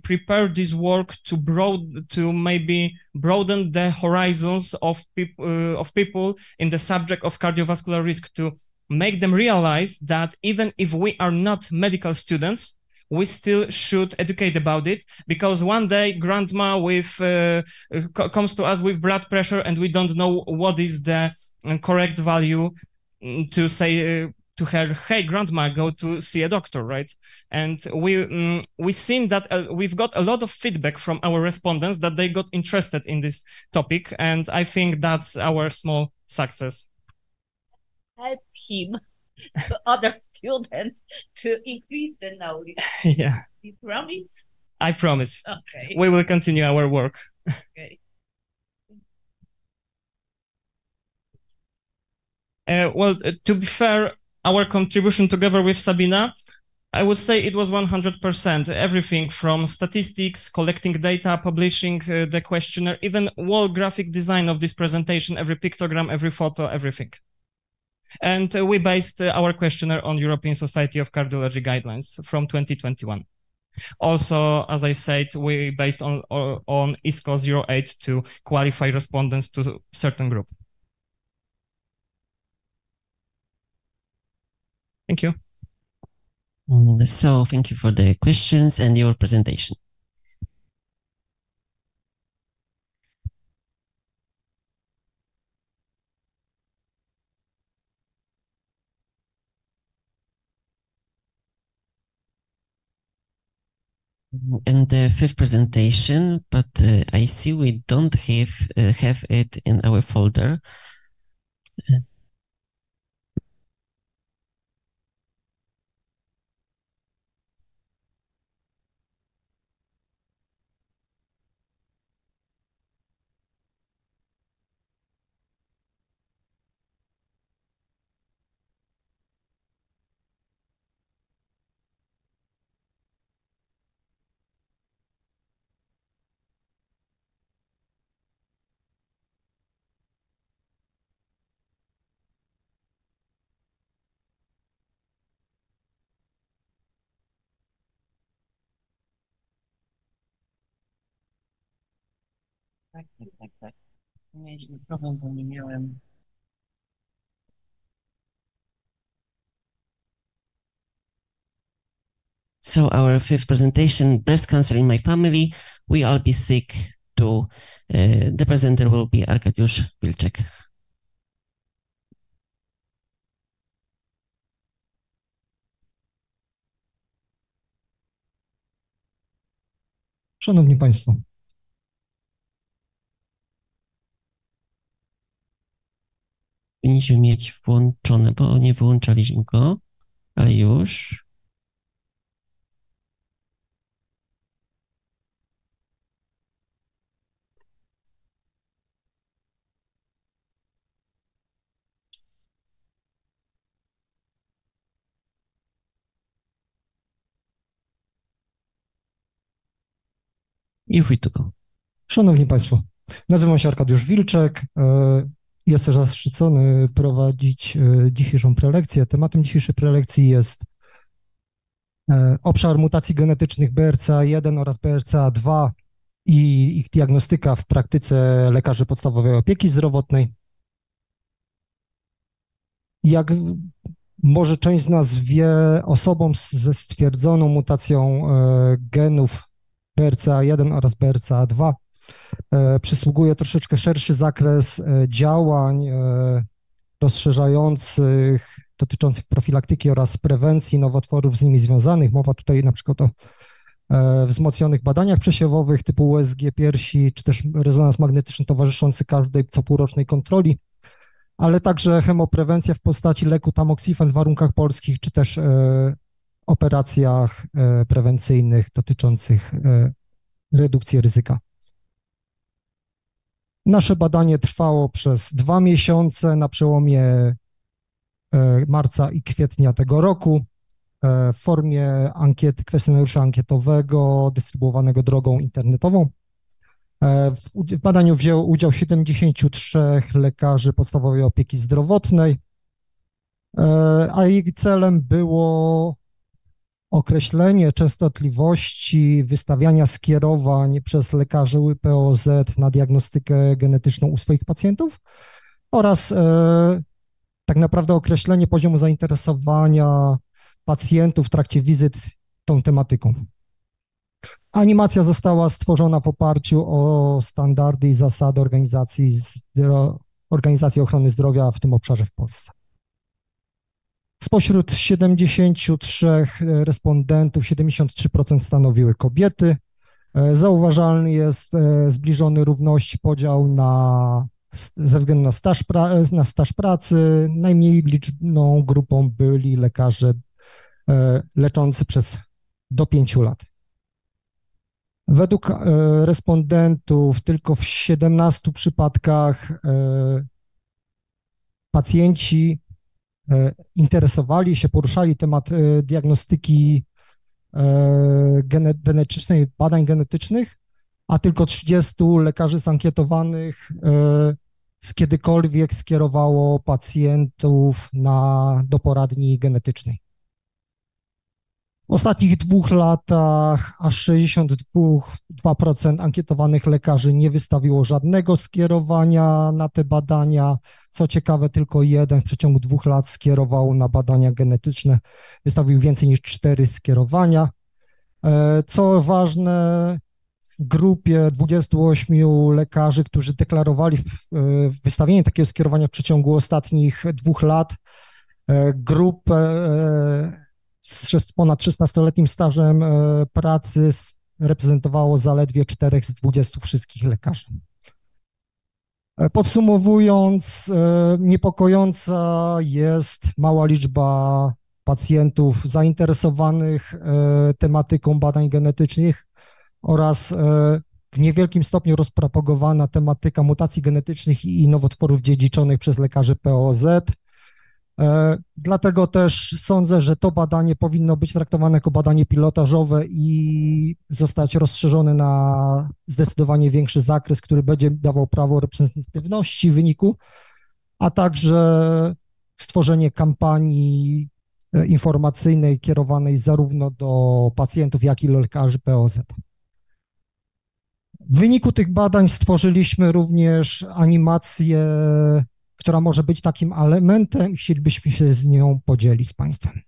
prepare this work to maybe broaden the horizons of people in the subject of cardiovascular risk, to make them realize that even if we are not medical students, we still should educate about it, because one day grandma comes to us with blood pressure and we don't know what is the correct value to say to her, hey, grandma, go to see a doctor, right? And we've seen that we've got a lot of feedback from our respondents that they got interested in this topic, and I think that's our small success. Help him to other students to increase the knowledge. Yeah. You promise? I promise. Okay. We will continue our work. Okay. Well, to be fair, our contribution together with Sabina, I would say it was 100%. Everything from statistics, collecting data, publishing the questionnaire, even wall graphic design of this presentation, every pictogram, every photo, everything. And we based our questionnaire on European Society of Cardiology guidelines from 2021. Also, as I said, we based on ISCO 08 to qualify respondents to a certain group. Thank you. So thank you for the questions and your presentation. And the fifth presentation, but I see we don't have it in our folder. Tak. Mieliśmy problem, bo nie miałem. So our fifth presentation, breast cancer in my family. We all be sick too. The presenter will be Arkadiusz Wilczek. Szanowni Państwo, Powinniśmy mieć włączone, bo nie wyłączaliśmy go, ale już. I free to go. Szanowni Państwo, nazywam się Arkadiusz Wilczek. Jestem zaszczycony prowadzić dzisiejszą prelekcję. Tematem dzisiejszej prelekcji jest obszar mutacji genetycznych BRCA1 oraz BRCA2 i ich diagnostyka w praktyce lekarzy podstawowej opieki zdrowotnej. Jak może część z nas wie, osobom ze stwierdzoną mutacją genów BRCA1 oraz BRCA2 przysługuje troszeczkę szerszy zakres działań rozszerzających, dotyczących profilaktyki oraz prewencji nowotworów z nimi związanych. Mowa tutaj na przykład o wzmocnionych badaniach przesiewowych typu USG piersi, czy też rezonans magnetyczny towarzyszący każdej copółrocznej kontroli, ale także chemoprewencja w postaci leku tamoxifen w warunkach polskich, czy też operacjach prewencyjnych dotyczących redukcji ryzyka. Nasze badanie trwało przez 2 miesiące na przełomie marca i kwietnia tego roku w formie ankiety, kwestionariusza ankietowego dystrybuowanego drogą internetową. W badaniu wzięło udział 73 lekarzy podstawowej opieki zdrowotnej, a jej celem było określenie częstotliwości wystawiania skierowań przez lekarzy UPOZ na diagnostykę genetyczną u swoich pacjentów oraz tak naprawdę określenie poziomu zainteresowania pacjentów w trakcie wizyt tą tematyką. Animacja została stworzona w oparciu o standardy i zasady Organizacji Ochrony Zdrowia w tym obszarze w Polsce. Spośród 73 respondentów 73% stanowiły kobiety. Zauważalny jest zbliżony równości podział ze względu na staż pracy. Najmniej liczną grupą byli lekarze leczący do 5 lat. Według respondentów tylko w 17 przypadkach pacjenci interesowali się, poruszali temat diagnostyki genetycznej, badań genetycznych, a tylko 30 lekarzy zankietowanych kiedykolwiek skierowało pacjentów do poradni genetycznej. W ostatnich 2 latach aż 62% ankietowanych lekarzy nie wystawiło żadnego skierowania na te badania. Co ciekawe, tylko 1 w przeciągu 2 lat skierował na badania genetyczne, wystawił więcej niż 4 skierowania. Co ważne, w grupie 28 lekarzy, którzy deklarowali wystawienie takiego skierowania w przeciągu ostatnich 2 lat, grupę z ponad 16-letnim stażem pracy reprezentowało zaledwie 4 z 20 wszystkich lekarzy. Podsumowując, niepokojąca jest mała liczba pacjentów zainteresowanych tematyką badań genetycznych oraz w niewielkim stopniu rozpropagowana tematyka mutacji genetycznych i nowotworów dziedziczonych przez lekarzy POZ. Dlatego też sądzę, że to badanie powinno być traktowane jako badanie pilotażowe i zostać rozszerzone na zdecydowanie większy zakres, który będzie dawał prawo reprezentatywności wyniku, a także stworzenie kampanii informacyjnej kierowanej zarówno do pacjentów, jak i do lekarzy POZ. W wyniku tych badań stworzyliśmy również animację, która może być takim elementem i chcielibyśmy się z nią podzielić z Państwem.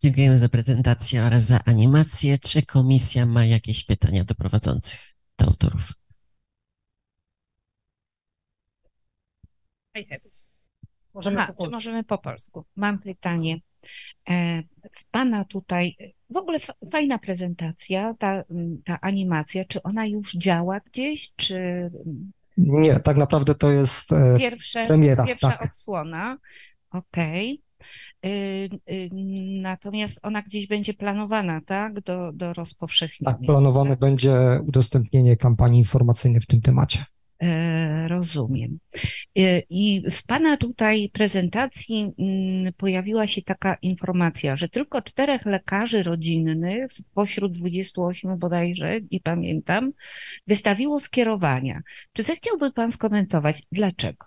Dziękujemy za prezentację oraz za animację. Czy komisja ma jakieś pytania do prowadzących, do autorów? Możemy po polsku. Mam pytanie. W Pana tutaj, w ogóle fajna prezentacja, ta animacja, czy ona już działa gdzieś, czy... Nie, tak naprawdę to jest premiera. Pierwsza odsłona, okej. Natomiast ona gdzieś będzie planowana, tak, do rozpowszechnienia. Tak, planowane będzie udostępnienie kampanii informacyjnej w tym temacie. Rozumiem. I w Pana tutaj prezentacji pojawiła się taka informacja, że tylko 4 lekarzy rodzinnych spośród 28 bodajże, nie pamiętam, wystawiło skierowania. Czy zechciałby Pan skomentować, dlaczego?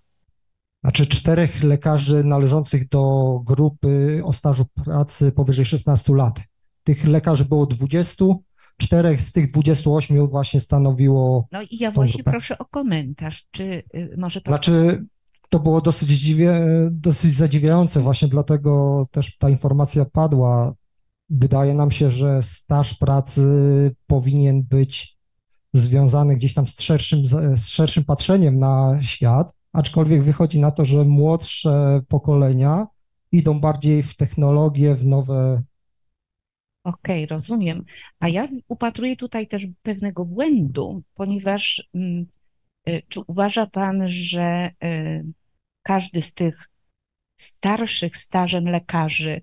Znaczy 4 lekarzy należących do grupy o stażu pracy powyżej 16 lat. Tych lekarzy było 20, 4 z tych 28 właśnie stanowiło. No i ja właśnie proszę o komentarz, czy może Pan... Znaczy to było dosyć zadziwiające, właśnie dlatego też ta informacja padła. Wydaje nam się, że staż pracy powinien być związany gdzieś tam z szerszym patrzeniem na świat, aczkolwiek wychodzi na to, że młodsze pokolenia idą bardziej w technologię, w nowe... Okej, rozumiem. A ja upatruję tutaj też pewnego błędu, ponieważ czy uważa Pan, że każdy z tych starszych stażem lekarzy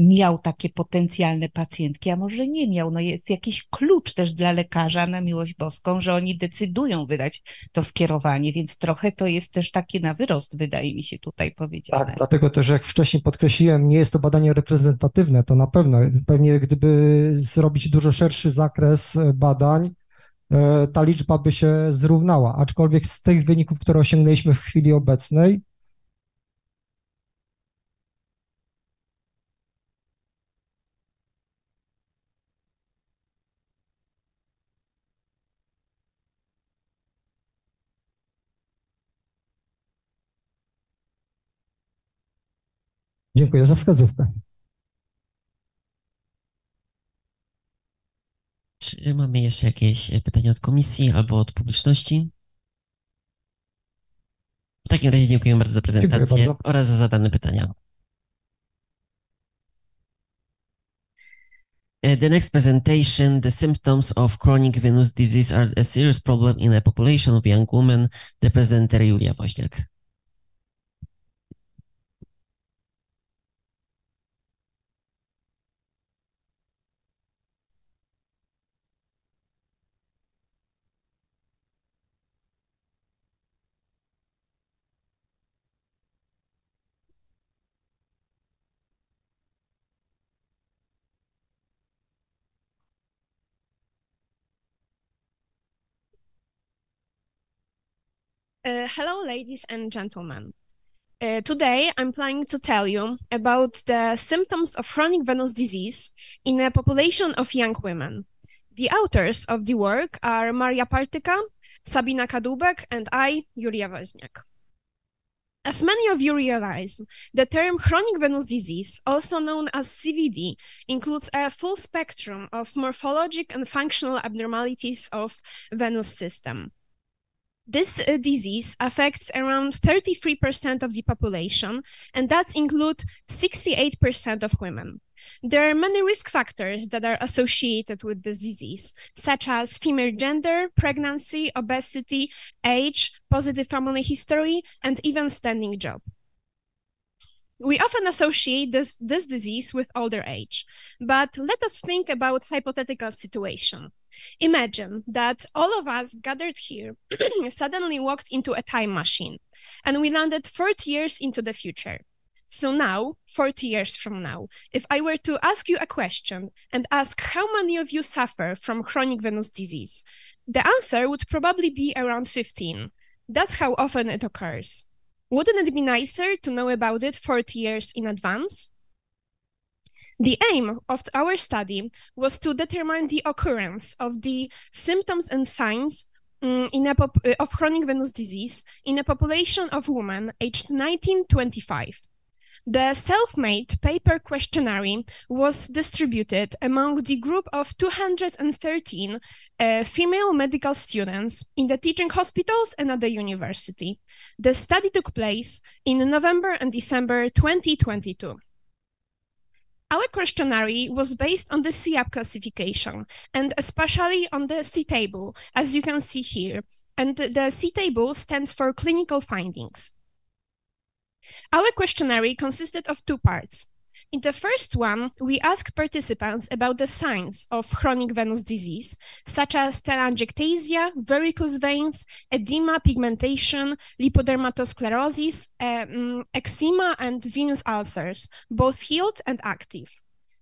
miał takie potencjalne pacjentki, a może nie miał? No jest jakiś klucz też dla lekarza na miłość boską, że oni decydują wydać to skierowanie, więc trochę to jest też takie na wyrost, wydaje mi się tutaj powiedziane. Tak, dlatego też jak wcześniej podkreśliłem, nie jest to badanie reprezentatywne, to na pewno. Pewnie gdyby zrobić dużo szerszy zakres badań, ta liczba by się zrównała, aczkolwiek z tych wyników, które osiągnęliśmy w chwili obecnej, dziękuję za wskazówkę. Czy mamy jeszcze jakieś pytania od komisji albo od publiczności? W takim razie dziękuję bardzo za prezentację oraz za zadane pytania. The next presentation, the symptoms of chronic venous disease are a serious problem in a population of young women. The presenter Julia Woźniak. Hello, ladies and gentlemen. Today, I'm planning to tell you about the symptoms of chronic venous disease in a population of young women. The authors of the work are Maria Partyka, Sabina Kadłubek, and I, Julia Woźniak. As many of you realize, the term chronic venous disease, also known as CVD, includes a full spectrum of morphologic and functional abnormalities of venous system. This disease affects around 33% of the population, and that includes 68% of women. There are many risk factors that are associated with this disease, such as female gender, pregnancy, obesity, age, positive family history, and even standing job. We often associate this disease with older age, but let us think about a hypothetical situation. Imagine that all of us gathered here suddenly walked into a time machine and we landed 40 years into the future. So now, 40 years from now, if I were to ask you a question and ask how many of you suffer from chronic venous disease, the answer would probably be around 15. That's how often it occurs. Wouldn't it be nicer to know about it 40 years in advance? The aim of our study was to determine the occurrence of the symptoms and signs of chronic venous disease in a population of women aged 19-25. The self-made paper questionnaire was distributed among the group of 213 female medical students in the teaching hospitals and at the university. The study took place in November and December 2022. Our questionnaire was based on the CIAP classification and especially on the C table, as you can see here. And the C table stands for clinical findings. Our questionnaire consisted of two parts. In the first one, we asked participants about the signs of chronic venous disease, such as telangiectasia, varicose veins, edema, pigmentation, lipodermatosclerosis, eczema, and venous ulcers, both healed and active.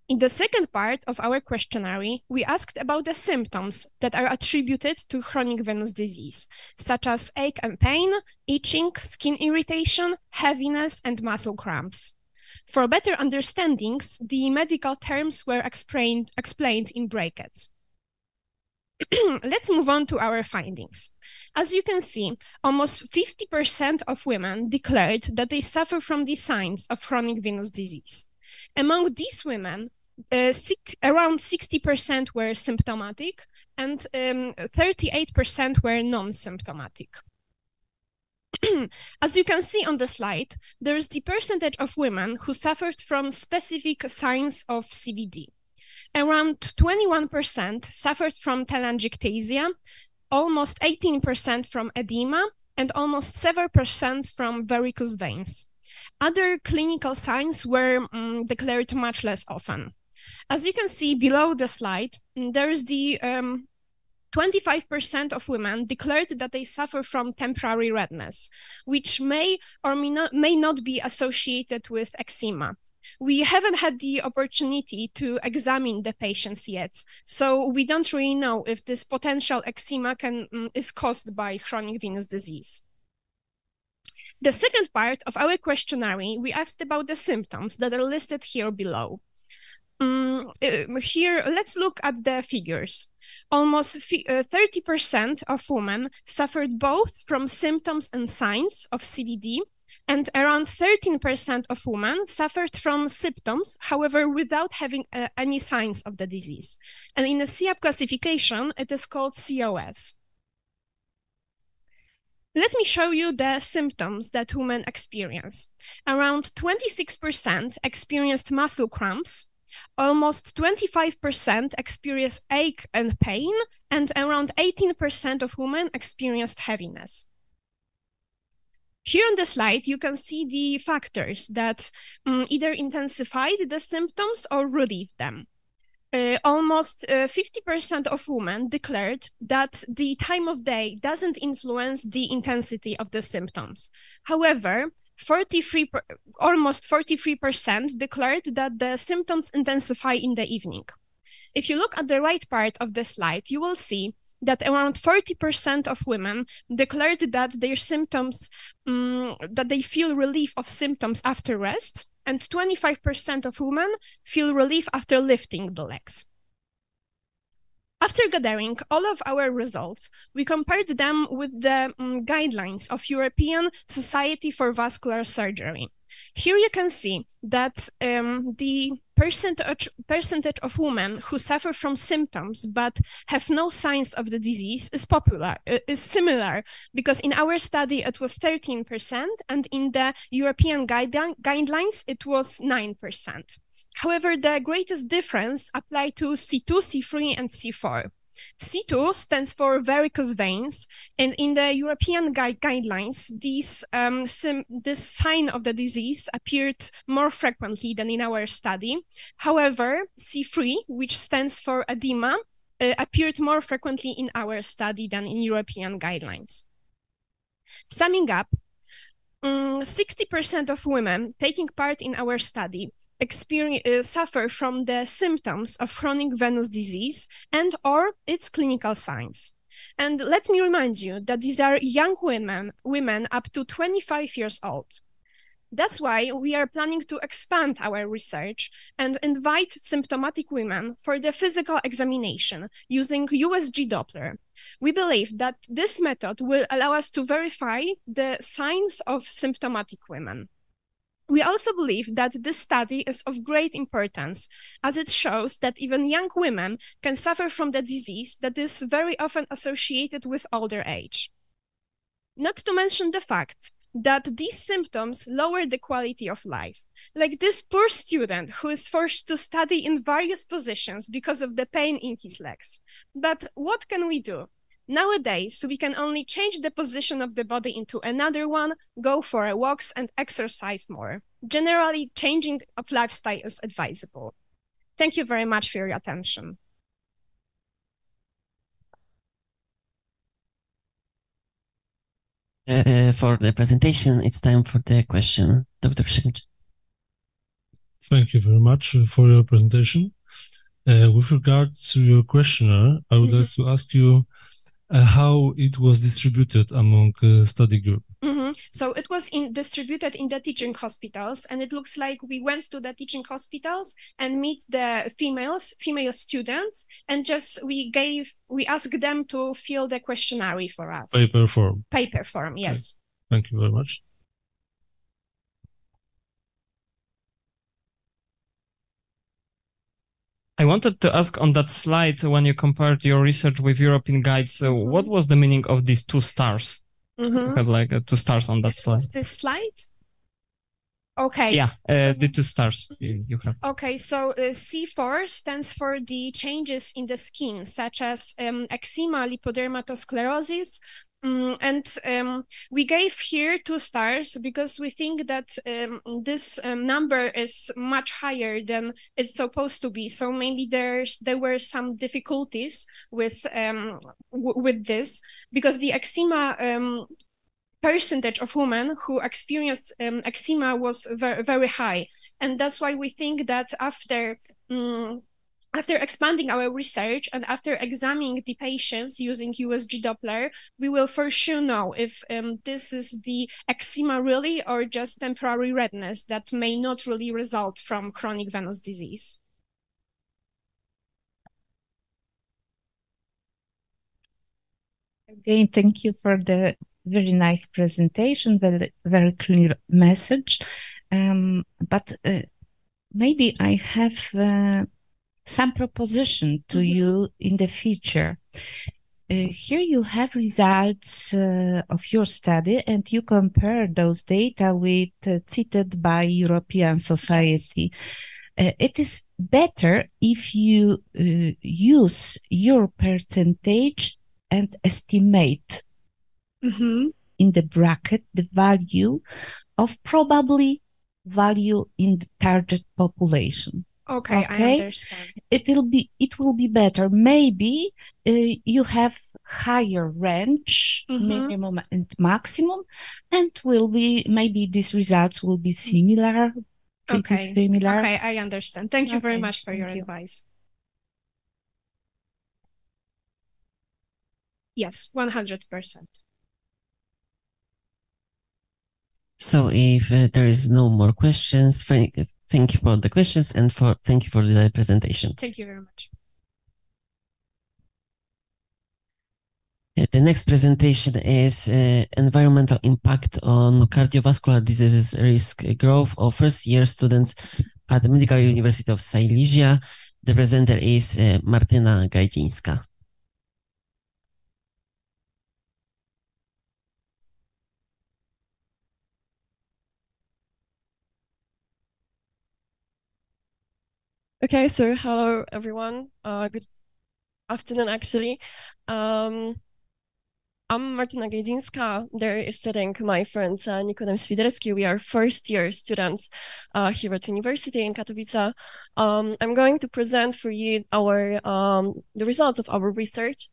In the second part of our questionnaire, we asked about the symptoms that are attributed to chronic venous disease, such as ache and pain, itching, skin irritation, heaviness, and muscle cramps. For better understandings, the medical terms were explained in brackets. Let's move on to our findings. As you can see, almost 50% of women declared that they suffer from the signs of chronic venous disease. Among these women, around 60% were symptomatic and 38% were non-symptomatic. As you can see on the slide, there is the percentage of women who suffered from specific signs of CVD. Around 21% suffered from telangiectasia, almost 18% from edema, and almost 7% from varicose veins. Other clinical signs were declared much less often. As you can see below the slide, there is the 25% of women declared that they suffer from temporary redness, which may or may not be associated with eczema. We haven't had the opportunity to examine the patients yet, so we don't really know if this potential eczema is caused by chronic venous disease. The second part of our questionnaire, we asked about the symptoms that are listed here below. Here, let's look at the figures. Almost 30% of women suffered both from symptoms and signs of CVD, and around 13% of women suffered from symptoms, however, without having any signs of the disease. And in the CIAP classification, it is called COS. Let me show you the symptoms that women experience. Around 26% experienced muscle cramps, almost 25% experienced ache and pain, and around 18% of women experienced heaviness. Here on the slide, you can see the factors that either intensified the symptoms or relieved them. Almost 50% of women declared that the time of day doesn't influence the intensity of the symptoms. However, almost 43% declared that the symptoms intensify in the evening. If you look at the right part of the slide, you will see that around 40% of women declared that their symptoms, that they feel relief of symptoms after rest, and 25% of women feel relief after lifting the legs. After gathering all of our results, we compared them with the guidelines of European Society for Vascular Surgery. Here you can see that the percentage of women who suffer from symptoms but have no signs of the disease is similar, because in our study it was 13% and in the European guidelines it was 9%. However, the greatest difference applied to C2, C3, and C4. C2 stands for varicose veins, and in the European guidelines, this sign of the disease appeared more frequently than in our study. However, C3, which stands for edema, appeared more frequently in our study than in European guidelines. Summing up, 60% of women taking part in our study suffer from the symptoms of chronic venous disease and or its clinical signs. And let me remind you that these are young women up to 25 years old. That's why we are planning to expand our research and invite symptomatic women for the physical examination using USG Doppler. We believe that this method will allow us to verify the signs of symptomatic women. We also believe that this study is of great importance, as it shows that even young women can suffer from the disease that is very often associated with older age. Not to mention the fact that these symptoms lower the quality of life. Like this poor student who is forced to study in various positions because of the pain in his legs. But what can we do? Nowadays, we can only change the position of the body into another one, go for walks and exercise more. Generally, changing of lifestyle is advisable. Thank you very much for your attention. For the presentation, it's time for the question. Dr. Szymczyk. Thank you very much for your presentation. With regard to your questionnaire, I would like to ask you how it was distributed among study group. So it was distributed in the teaching hospitals, and it looks like we went to the teaching hospitals and meet the female students, and just we asked them to fill the questionnaire for us. Paper form. Paper form, yes. Okay. Thank you very much. I wanted to ask on that slide when you compared your research with European guides, so what was the meaning of these 2 stars? You had like 2 stars on that slide. This slide? Okay. Yeah, the 2 stars you have. Okay, so C4 stands for the changes in the skin, such as eczema, lipodermatosclerosis, and we gave here 2 stars because we think that this number is much higher than it's supposed to be. So maybe there were some difficulties with this, because the eczema percentage of women who experienced eczema was very, very high, and that's why we think that after expanding our research and after examining the patients using USG Doppler, we will for sure know if this is the eczema really or just temporary redness that may not really result from chronic venous disease. Again, thank you for the very nice presentation, very, very clear message. But maybe I have some proposition to you in the future. Here you have results of your study, and you compare those data with cited by European Society. Yes. It is better if you use your percentage and estimate in the bracket the value of probably value in the target population. Okay, I understand. It will be better. Maybe you have higher range, minimum and maximum, and maybe these results will be similar. Okay, similar. Okay, I understand. Thank you very much for your advice. Yes, 100%. So if there is no more questions, thank you for the questions and thank you for the presentation. Thank you very much. The next presentation is environmental impact on cardiovascular diseases risk growth of first-year students at the Medical University of Silesia. The presenter is Martyna Gajdzińska. Okay, so hello everyone. Good afternoon, actually. I'm Martyna Gajdzińska. There is sitting my friend Nikodem Świderski. We are first-year students here at university in Katowice. I'm going to present for you the results of our research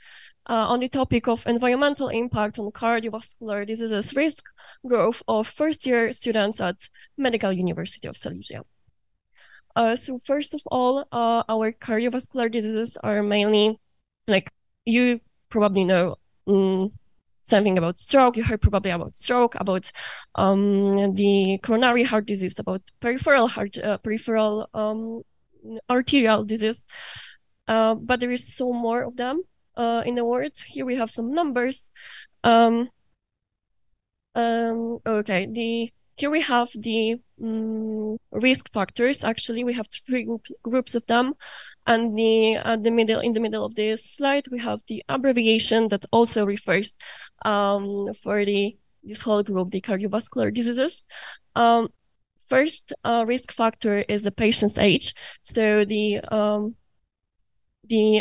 on the topic of environmental impact on cardiovascular diseases risk growth of first-year students at Medical University of Silesia. So first of all, our cardiovascular diseases are mainly, like, you probably know something about stroke. You heard probably about stroke, about the coronary heart disease, about peripheral arterial disease. But there is so more of them in the world. Here we have some numbers. Okay, here we have the risk factors. Actually, we have three groups of them. And in the middle of this slide, we have the abbreviation that also refers for this whole group, the cardiovascular diseases. First risk factor is the patient's age. So the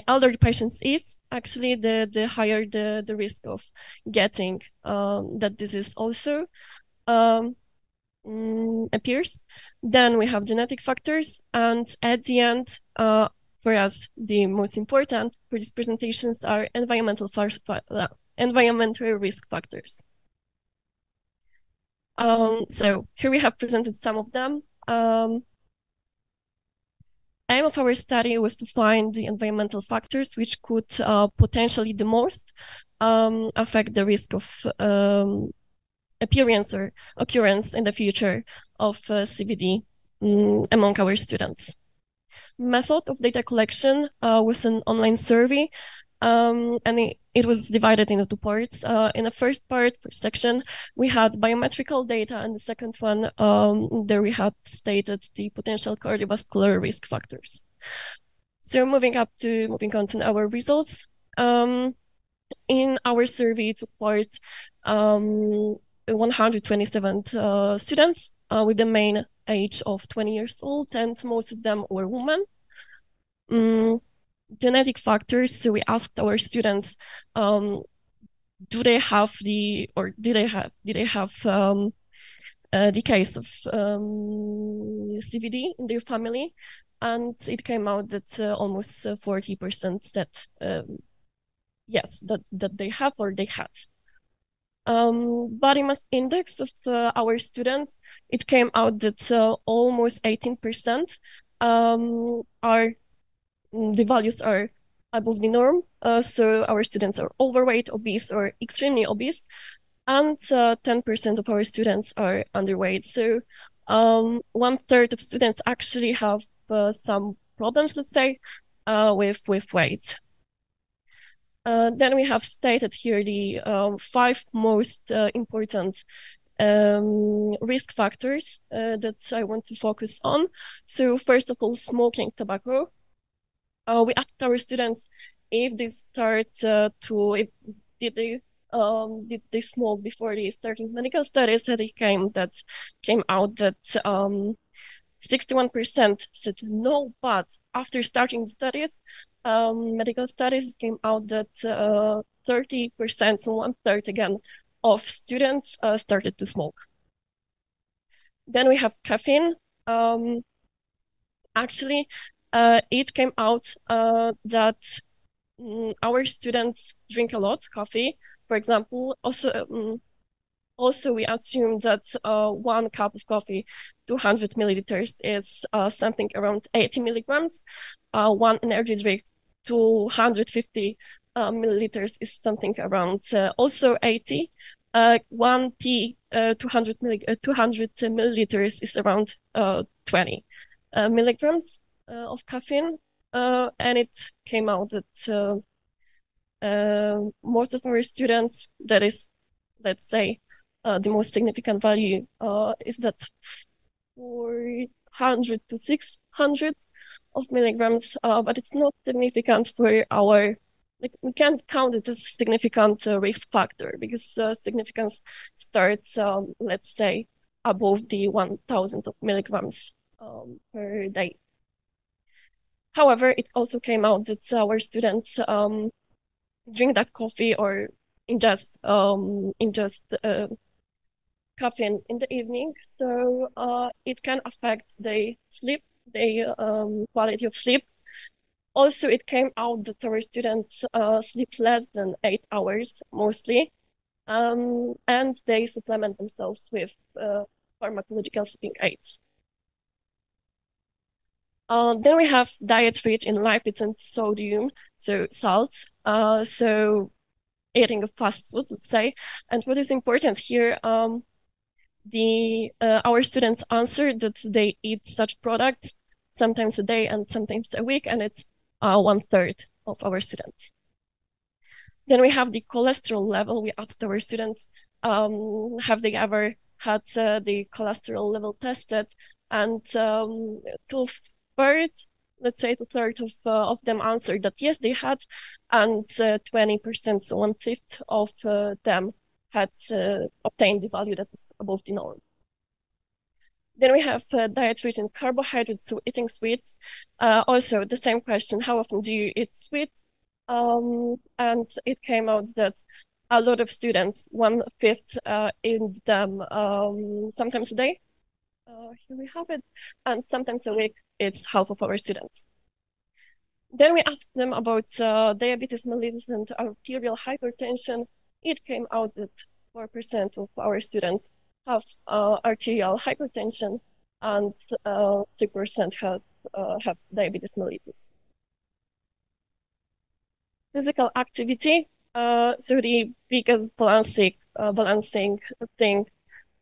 older the patient is, actually, the higher the risk of getting that disease also appears. Then we have genetic factors, and at the end, for us, the most important for these presentations are environmental risk factors. So here we have presented some of them. Aim of our study was to find the environmental factors which could potentially the most affect the risk of appearance or occurrence in the future of CVD among our students. Method of data collection was an online survey, and it was divided into two parts. In the first section, we had biometrical data, and the second one, there we had stated the potential cardiovascular risk factors. So moving on to our results. In our survey took part 127 students with the main age of 20 years old, and most of them were women. Genetic factors. So we asked our students, do they have the case of CVD in their family? And it came out that almost 40% said yes, that they have or they had. Body mass index of our students, it came out that almost 18% the values are above the norm. So our students are overweight, obese, or extremely obese, and 10% of our students are underweight. So 1/3 of students actually have some problems, let's say, with weight. Then we have stated here the 5 most important risk factors that I want to focus on. So first of all, smoking tobacco. We asked our students if they did they smoke before they started medical studies, and it came out that 61% said no, but after starting the studies, medical studies, it came out that 30%, so 1/3 again, of students started to smoke. Then we have caffeine. Actually, it came out that our students drink a lot coffee. For example, also we assume that 1 cup of coffee, 200 milliliters, is something around 80 milligrams. 1 energy drink, 250 milliliters, is something around also 80. 1 tea, 200 milliliters, is around 20 milligrams of caffeine. And it came out that most of our students, that is, let's say, the most significant value is that 400 to 600 of milligrams, but it's not significant for our, we can't count it as a significant risk factor, because significance starts, let's say, above the 1,000 of milligrams per day. However, it also came out that our students drink that coffee or ingest caffeine in the evening, so it can affect the sleep, the quality of sleep. Also, it came out that our students sleep less than 8 hours mostly, and they supplement themselves with pharmacological sleeping aids. Then we have diet rich in lipids and sodium, so salt. So eating of fast foods, let's say. And what is important here, our students answered that they eat such products sometimes a day and sometimes a week, and it's 1/3 of our students. Then we have the cholesterol level. We asked our students, have they ever had the cholesterol level tested, and two-thirds, let's say two-thirds of them answered that yes, they had, and 20%, so 1/5 of them had obtained the value that was above the norm. Then we have diet rich in carbohydrates, so eating sweets. Also, the same question: how often do you eat sweets? And it came out that a lot of students, 1/5, eat them sometimes a day. Here we have it, and sometimes a week. It's half of our students. Then we asked them about diabetes mellitus and arterial hypertension. It came out that 4% of our students have arterial hypertension, and 3% have diabetes mellitus. Physical activity. So the biggest balancing thing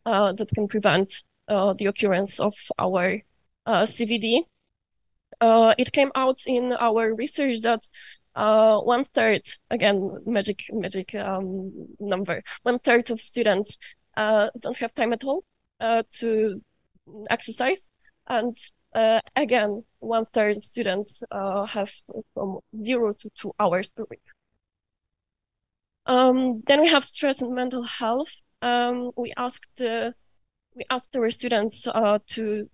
that can prevent the occurrence of our CVD. It came out in our research that 1/3, again, magic number, 1/3 of students don't have time at all to exercise, and again, 1/3 of students have from 0 to 2 hours per week. Then we have stress and mental health. We asked our students to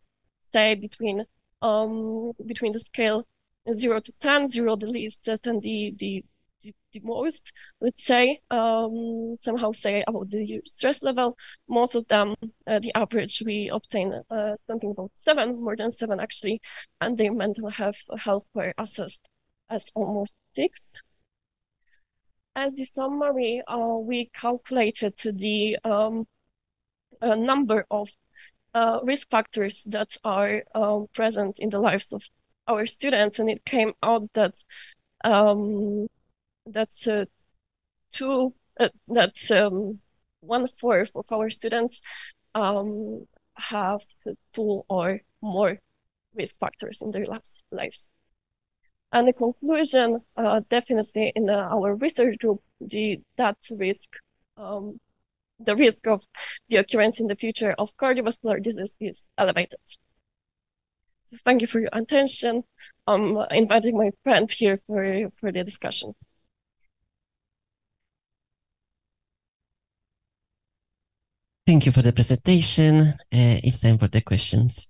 say between the scale 0 to 10, 0 the least, 10 the most, let's say, somehow say about the stress level. Most of them, the average, we obtain something about 7, more than 7 actually, and their mental health were assessed as almost 6. As the summary, we calculated the number of risk factors that are present in the lives of our students, and it came out that that's 1/4 of our students have 2 or more risk factors in their lives. And the conclusion, definitely in our research group, the risk of the occurrence in the future of cardiovascular disease is elevated. So thank you for your attention. I'm inviting my friend here for the discussion. Thank you for the presentation. It's time for the questions.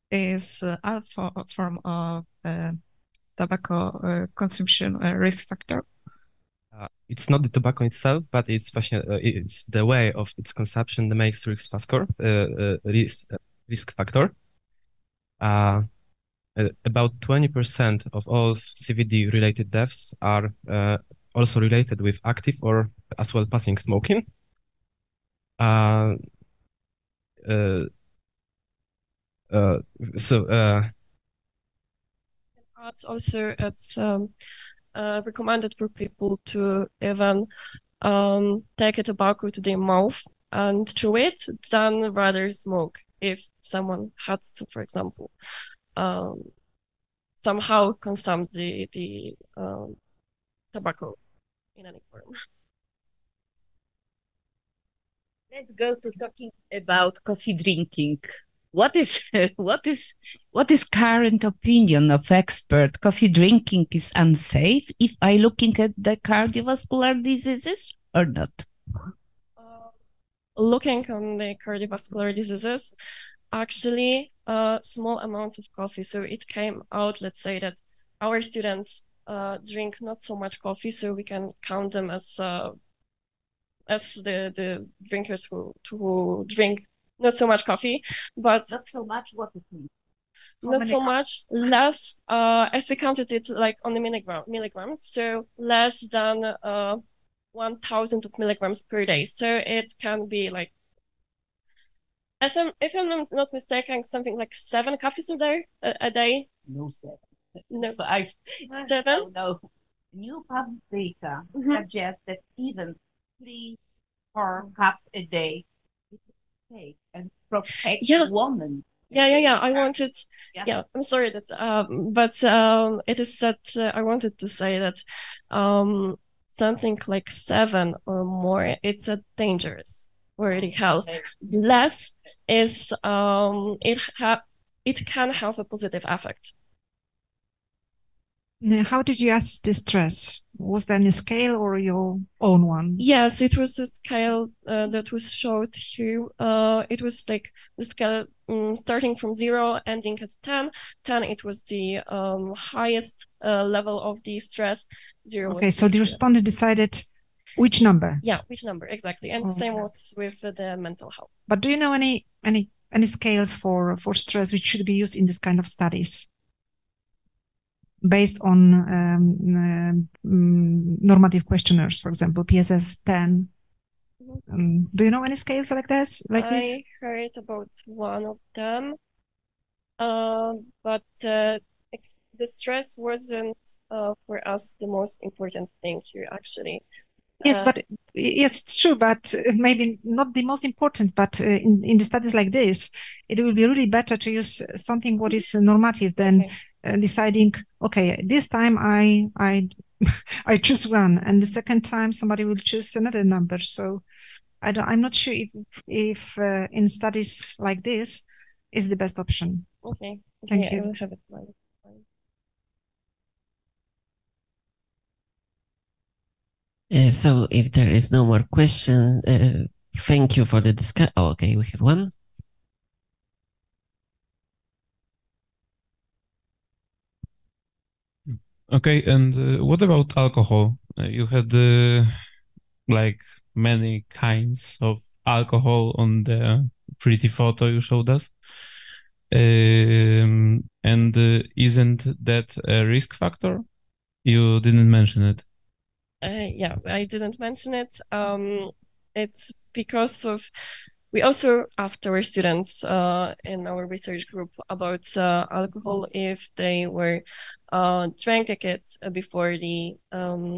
Is alpha form of tobacco consumption a risk factor? It's not the tobacco itself, but it's the way of its consumption that makes risk factor. About 20% of all CVD-related deaths are also related with active or as well passive smoking. It's recommended for people to even take a tobacco to their mouth and chew it than rather smoke if someone has to, for example, somehow consume the tobacco in any form. Let's go to talking about coffee drinking. What is current opinion of expert? Coffee drinking is unsafe if I looking at the cardiovascular diseases or not? Looking on the cardiovascular diseases, actually, small amounts of coffee. So it came out, let's say that our students drink not so much coffee, so we can count them as the drinkers who drink not so much coffee, but not so much. What it means? Not so much, less. As we counted it like on the milligrams, so less than 1,000 of milligrams per day. So it can be like, if I'm not mistaken, something like 7 coffees a day. No, 7. No, 5. 7. No. New public data suggests that even 3-4 cups a day is safe and protect women. Yeah. I wanted. Yeah, I'm sorry that. But it is said. I wanted to say that, something like 7 or more, it's a dangerous for the health. Less is it can have a positive effect. Now, how did you assess the stress? Was there any scale or your own one? Yes, it was a scale that was showed here. It was like the scale starting from 0, ending at 10. 10, it was the highest level of the stress. 0 Okay, was so the respondent decided which number? Yeah, which number, exactly. And the same was with the mental health. But do you know any scales for stress which should be used in this kind of studies? Based on normative questionnaires, for example, PSS 10. Do you know any scales like this? I heard about one of them, but the stress wasn't for us the most important thing here, actually. Yes, yes, it's true, but maybe not the most important. But in the studies like this, it will be really better to use something what is normative than deciding. Okay, this time I I choose one, and the second time somebody will choose another number. So I'm not sure if in studies like this is the best option. Okay. Thank you. I will have it in mind. So if there is no more question, thank you for the discussion. Oh, okay, we have one. Okay, and what about alcohol? You had like many kinds of alcohol on the pretty photo you showed us. And isn't that a risk factor? You didn't mention it. Yeah, I didn't mention it. It's because of we also asked our students in our research group about alcohol if they were drank it before the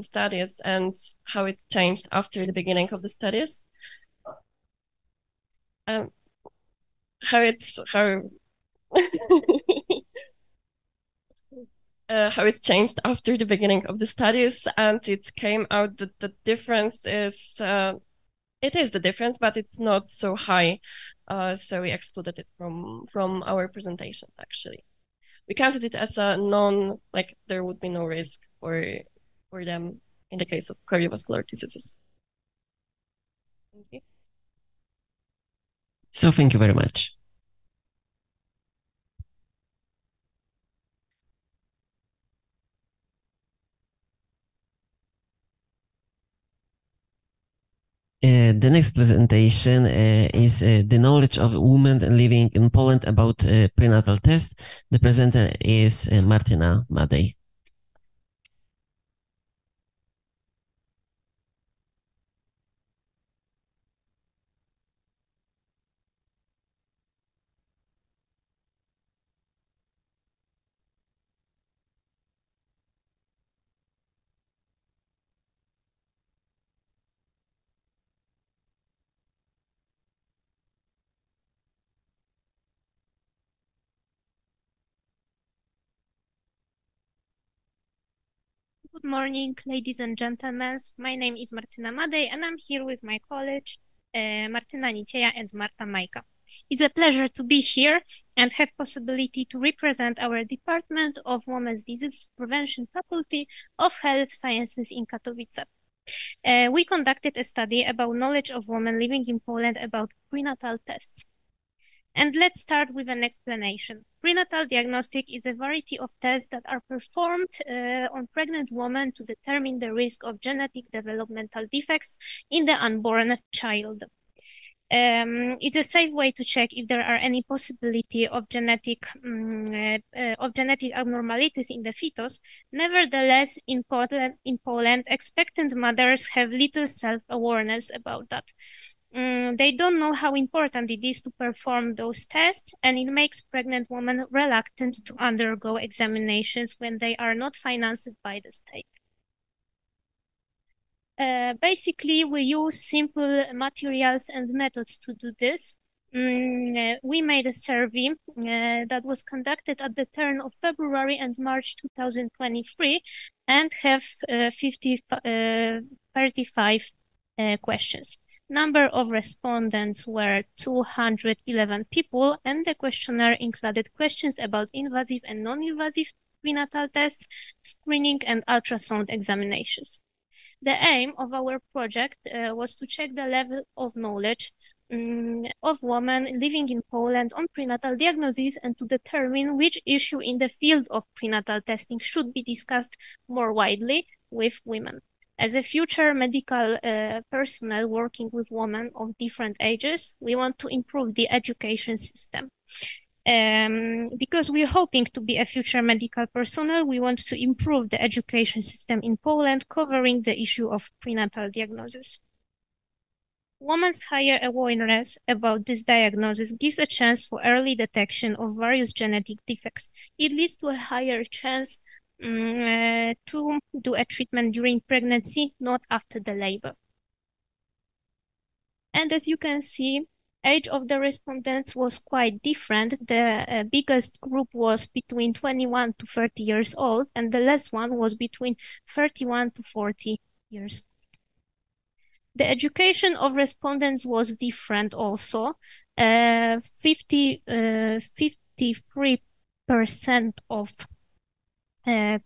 studies and how it changed after the beginning of the studies. How it's changed after the beginning of the studies, and it came out that the difference is it is the difference, but it's not so high. So we excluded it from our presentation. Actually, we counted it as a like there would be no risk for them in the case of cardiovascular diseases. Thank you. So thank you very much. The next presentation is the knowledge of women living in Poland about prenatal test. The presenter is Martyna Madej. Good morning, ladies and gentlemen. My name is Martyna Madej, and I'm here with my colleagues, Martyna Nicieja and Marta Majka. It's a pleasure to be here and have possibility to represent our Department of Women's Disease Prevention Faculty of Health Sciences in Katowice. We conducted a study about knowledge of women living in Poland about prenatal tests. And let's start with an explanation. Prenatal diagnostic is a variety of tests that are performed on pregnant women to determine the risk of genetic developmental defects in the unborn child. It's a safe way to check if there are any possibility of genetic abnormalities in the fetus. Nevertheless, in Poland, expectant mothers have little self-awareness about that. They don't know how important it is to perform those tests, and it makes pregnant women reluctant to undergo examinations when they are not financed by the state. Basically, we use simple materials and methods to do this. we made a survey that was conducted at the turn of February and March 2023 and have 35 questions. Number of respondents were 211 people, and the questionnaire included questions about invasive and non-invasive prenatal tests, screening, and ultrasound examinations. The aim of our project was to check the level of knowledge of women living in Poland on prenatal diagnosis and to determine which issue in the field of prenatal testing should be discussed more widely with women. As a future medical personnel working with women of different ages, we want to improve the education system. Because we're hoping to be a future medical personnel, we want to improve the education system in Poland, covering the issue of prenatal diagnosis. Women's higher awareness about this diagnosis gives a chance for early detection of various genetic defects. It leads to a higher chance to do a treatment during pregnancy, not after the labor. And as you can see, age of the respondents was quite different. The biggest group was between 21 to 30 years old, and the last one was between 31 to 40 years old. The education of respondents was different also. 53% of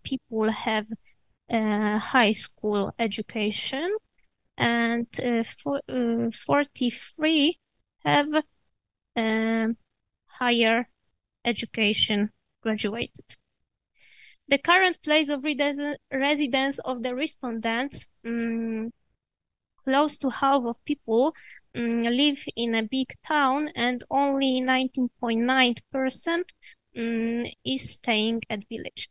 people have high school education, and 43 have higher education graduated. The current place of residence of the respondents, close to half of people live in a big town, and only 19.9% is staying at village.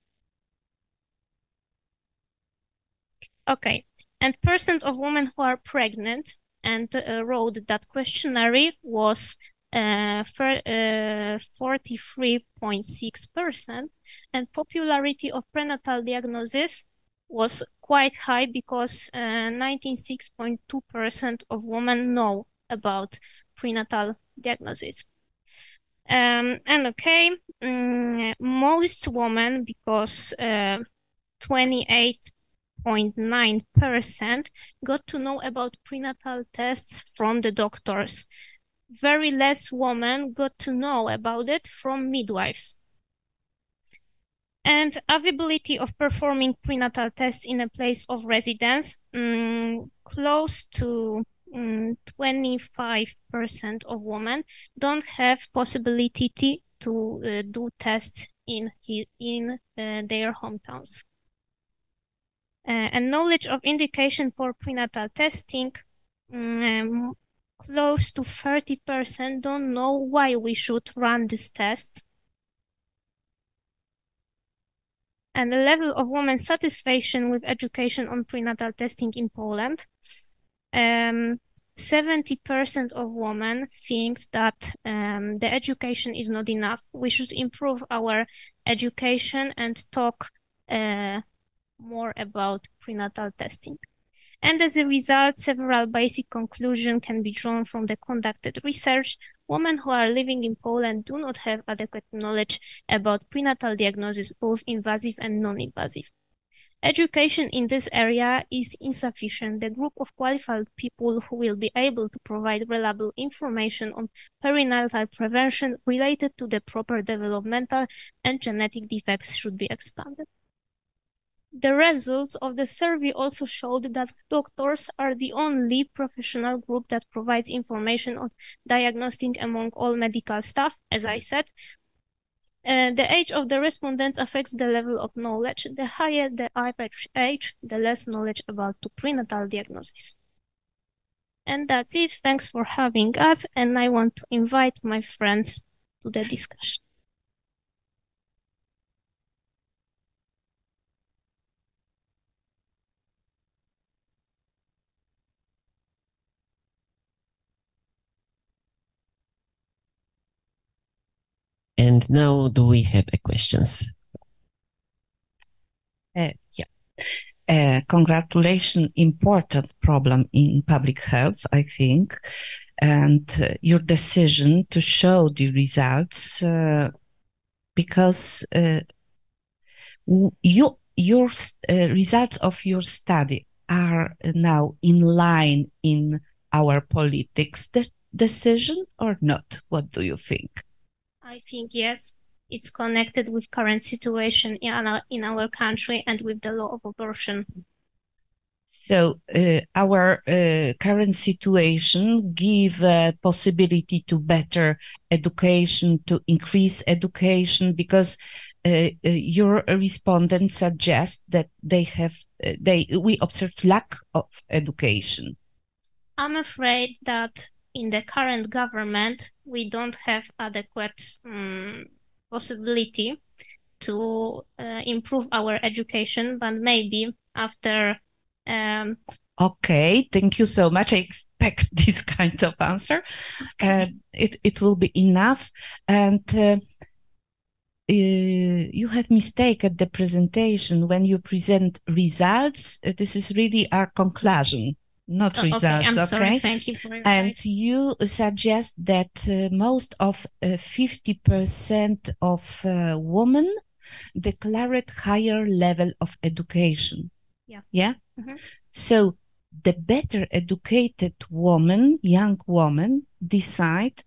Okay, and percent of women who are pregnant and wrote that questionnaire was 43.6%, and popularity of prenatal diagnosis was quite high because 96.2% of women know about prenatal diagnosis. And okay, most women, because 28.9% got to know about prenatal tests from the doctors. Very less women got to know about it from midwives. And availability of performing prenatal tests in a place of residence, close to 25% of women don't have possibility to do tests in their hometowns. And knowledge of indication for prenatal testing, close to 30% don't know why we should run these tests. And the level of women's satisfaction with education on prenatal testing in Poland, 70% of women thinks that the education is not enough. We should improve our education and talk more about prenatal testing. And as a result, several basic conclusions can be drawn from the conducted research. Women who are living in Poland do not have adequate knowledge about prenatal diagnosis, both invasive and non-invasive. Education in this area is insufficient. The group of qualified people who will be able to provide reliable information on perinatal prevention related to the proper developmental and genetic defects should be expanded. The results of the survey also showed that doctors are the only professional group that provides information on diagnostic among all medical staff, as I said. The age of the respondents affects the level of knowledge. The higher the average age, the less knowledge about the prenatal diagnosis. And that's it. Thanks for having us, and I want to invite my friends to the discussion. And now, do we have questions? Congratulations, important problem in public health, I think. and your decision to show the results because your results of your study are now in line in our politics decision or not? What do you think? I think yes, it's connected with current situation in our country and with the law of abortion. So our current situation give a possibility to better education, to increase education, because your respondents suggest that we observe lack of education. I'm afraid that in the current government we don't have adequate possibility to improve our education, but maybe after Okay, thank you so much. I expect this kind of answer. It will be enough. And you have mistake at the presentation. When you present results, this is really our conclusion, not results. Okay, I'm sorry. Thank you for your advice. You suggest that most of 50% of women declared higher level of education. Yeah. Yeah. Mm-hmm. So the better educated woman, young woman, decide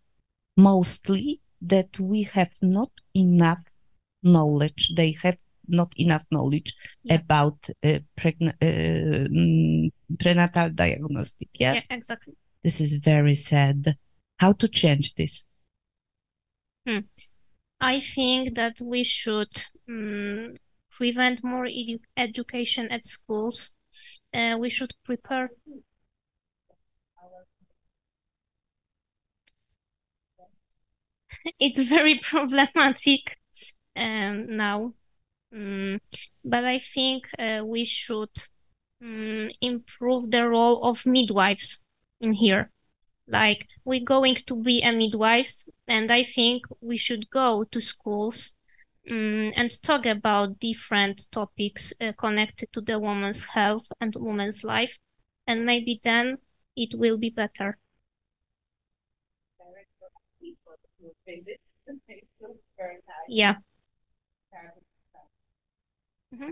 mostly that we have not enough knowledge. They have not enough knowledge about prenatal diagnostic. Yeah, exactly. This is very sad. How to change this? I think that we should prevent more education at schools. We should prepare. It's very problematic now, but I think we should improve the role of midwives in here. Like, we're going to be a midwives, and I think we should go to schools and talk about different topics connected to the woman's health and woman's life, and maybe then it will be better. Yeah. Mm-hmm.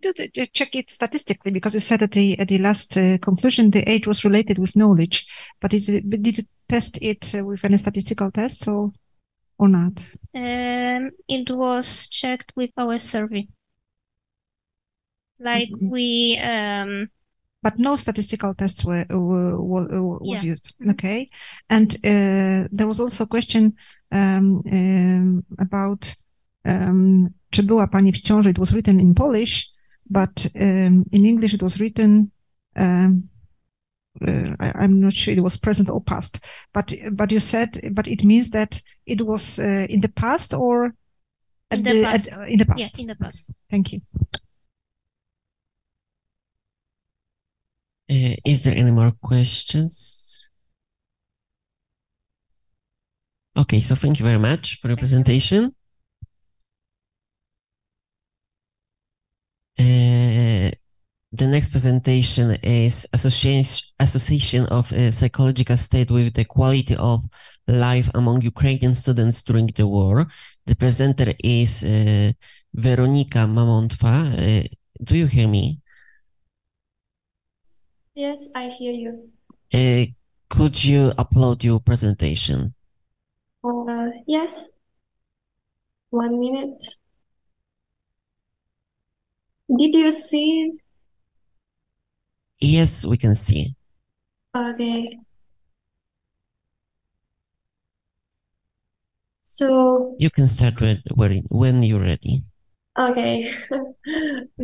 Did you check it statistically? Because you said at the last conclusion the age was related with knowledge, but did you test it with any statistical tests or not? It was checked with our survey. Like we. But no statistical tests was used. Mm-hmm. Okay, and there was also a question about czy była pani w ciąży. It was written in Polish, but in English it was written. I'm not sure it was present or past, but you said, but it means that it was in the past or in the past. In the past. Yeah, in the past. Thank you. Is there any more questions? Okay, so thank you very much for your presentation. The next presentation is Association of Psychological State with the Quality of Life Among Ukrainian Students During the War. The presenter is Weronika Mamontwa. Do you hear me? Yes, I hear you. Could you upload your presentation? Yes. 1 minute. Did you see? Yes, we can see. Okay. So you can start when you're ready. Okay.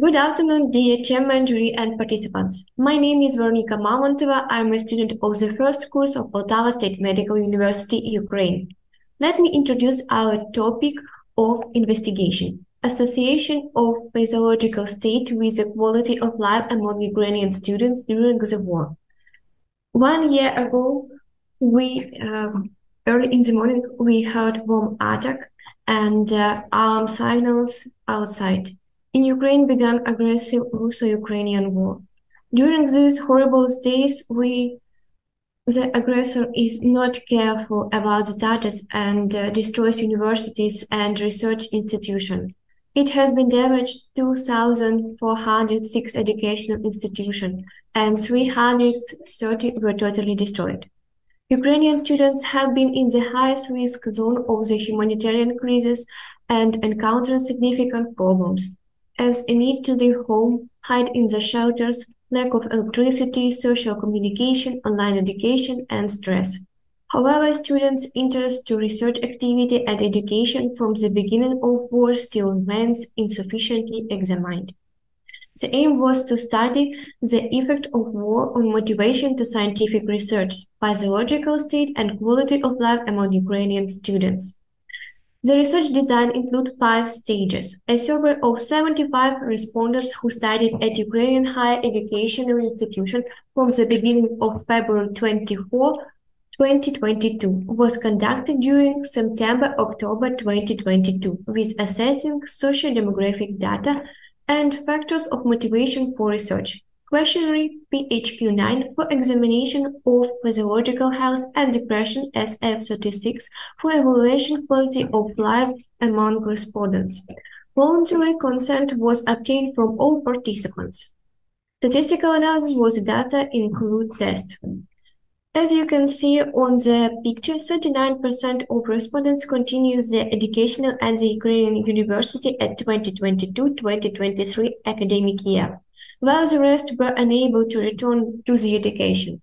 Good afternoon, dear chairman, jury, and participants. My name is Veronika Mamontova. I'm a student of the first course of Poltava State Medical University, Ukraine. Let me introduce our topic of investigation: Association of Physiological State with the Quality of Life Among Ukrainian Students During the War. 1 year ago, early in the morning, we heard bomb attack and alarm signals outside. In Ukraine began aggressive Russo-Ukrainian war. During these horrible days, the aggressor is not careful about the targets and destroys universities and research institutions. It has been damaged 2,406 educational institutions and 330 were totally destroyed. Ukrainian students have been in the highest risk zone of the humanitarian crisis and encounter significant problems, as a need to leave home, hide in the shelters, lack of electricity, social communication, online education, and stress. However, students' interest to research activity and education from the beginning of war still remains insufficiently examined. The aim was to study the effect of war on motivation to scientific research, physiological state, and quality of life among Ukrainian students. The research design includes 5 stages. A survey of 75 respondents who studied at Ukrainian higher educational institution from the beginning of February 24, 2022 was conducted during September-October 2022 with assessing socio-demographic data and factors of motivation for research. Questionnaire PHQ-9 for examination of physiological health and depression, SF-36 for evaluation quality of life among respondents. Voluntary consent was obtained from all participants. Statistical analysis was data include test. As you can see on the picture, 39% of respondents continue their educational at the Ukrainian University at 2022-2023 academic year, while the rest were unable to return to the education.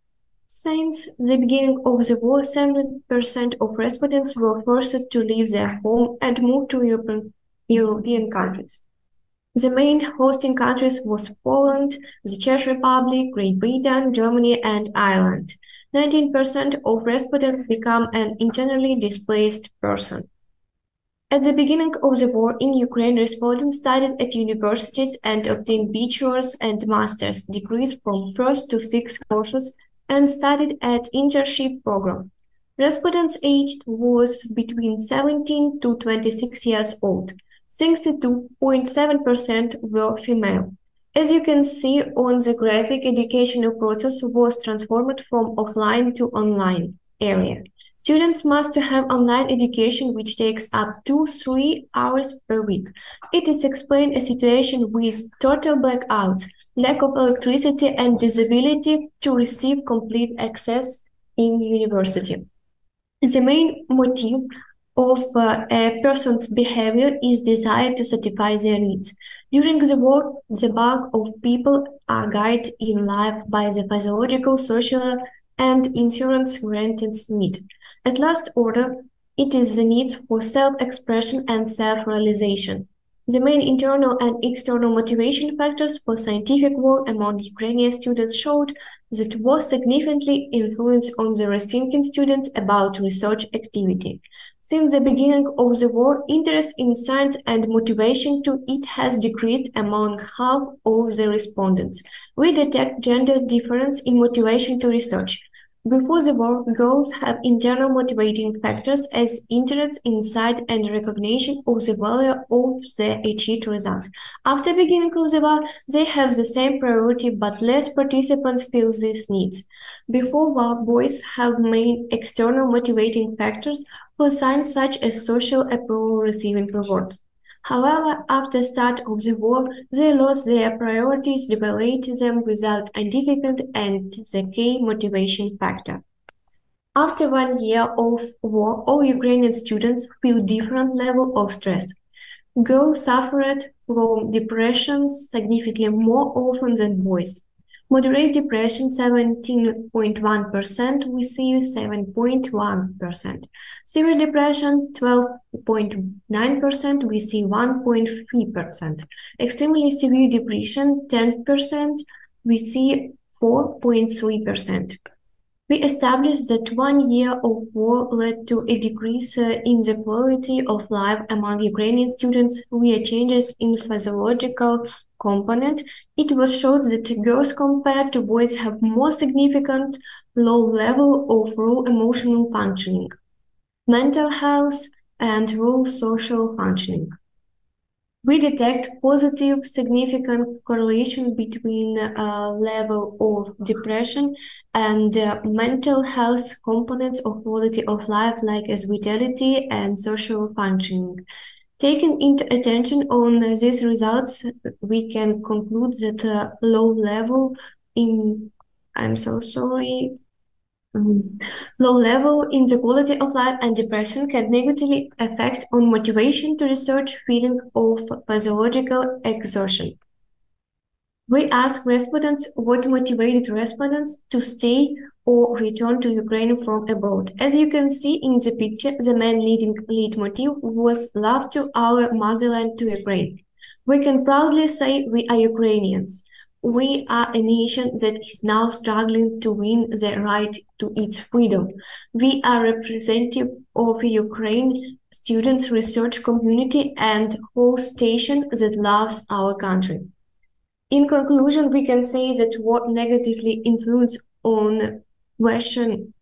Since the beginning of the war, 7% of respondents were forced to leave their home and move to European countries. The main hosting countries was Poland, the Czech Republic, Great Britain, Germany, and Ireland. 19% of respondents become an internally displaced person. At the beginning of the war in Ukraine, respondents studied at universities and obtained bachelor's and master's degrees from first to sixth courses and studied at internship program. Respondents aged was between 17 to 26 years old. 62.7% were female. As you can see on the graphic, educational process was transformed from offline to online area. Students must have online education which takes up to 3 hours per week. It is explained a situation with total blackouts, lack of electricity and disability to receive complete access in university. The main motive of a person's behavior is desire to satisfy their needs. During the war, the bulk of people are guided in life by the physiological, social, and insurance-granted need. At last order, it is the need for self-expression and self-realization. The main internal and external motivation factors for scientific work among Ukrainian students showed that war significantly influenced on the rethinking students about research activity. Since the beginning of the war, interest in science and motivation to it has decreased among half of the respondents. We detect gender difference in motivation to research. Before the war, girls have internal motivating factors as interest, insight, and recognition of the value of the achieved result. After beginning of the war, they have the same priority, but less participants feel these needs. Before war, boys have main external motivating factors for science such as social approval receiving rewards. However, after start of the war, they lost their priorities, developed them without significant and the key motivation factor. After 1 year of war, all Ukrainian students feel different level of stress. Girls suffered from depression significantly more often than boys. Moderate depression 17.1%, we see 7.1%. Severe depression 12.9%, we see 1.3%. Extremely severe depression 10%, we see 4.3%. We established that 1 year of war led to a decrease in the quality of life among Ukrainian students via changes in physiological component. It was shown that girls compared to boys have more significant low level of raw emotional functioning, mental health, and raw social functioning. We detect positive significant correlation between level of depression and mental health components of quality of life, like as vitality and social functioning. Taking into attention on these results, we can conclude that low level in, I'm so sorry, low level in the quality of life and depression can negatively affect on motivation to research, feeling of pathological exhaustion. We ask respondents what motivated respondents to stay or return to Ukraine from abroad. As you can see in the picture, the main lead motive was love to our motherland, to Ukraine. We can proudly say we are Ukrainians. We are a nation that is now struggling to win the right to its freedom. We are representative of Ukraine students' research community and whole station that loves our country. In conclusion, we can say that what negatively influence on question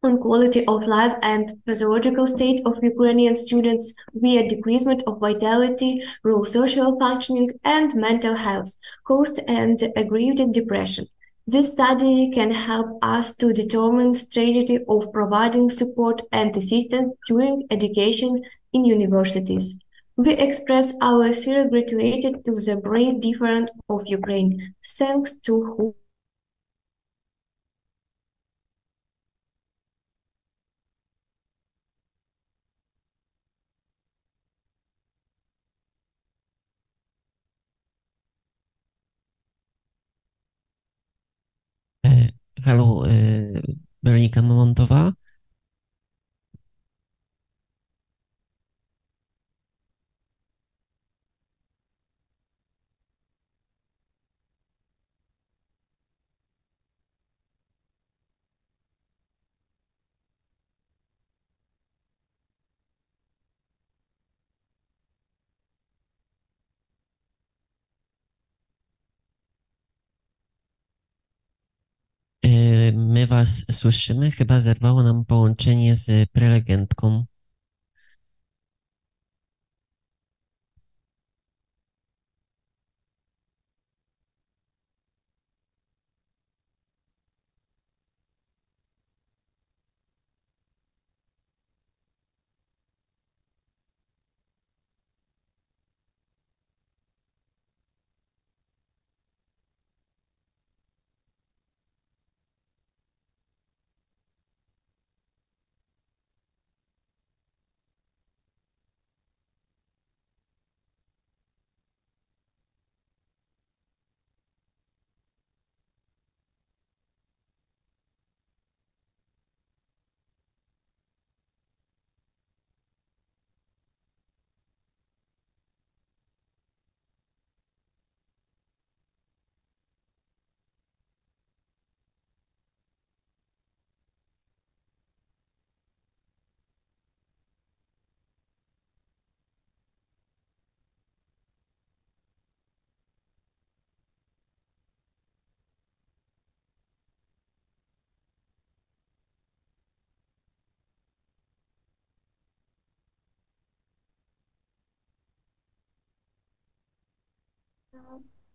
on quality of life and physiological state of Ukrainian students via decreasement of vitality, low social functioning, and mental health, caused and aggraved depression. This study can help us to determine strategy of providing support and assistance during education in universities. We express our sincere gratitude to the brave different of Ukraine, thanks to whom Hello, Weronika Mamontowa. My was słyszymy, chyba zerwało nam połączenie z prelegentką.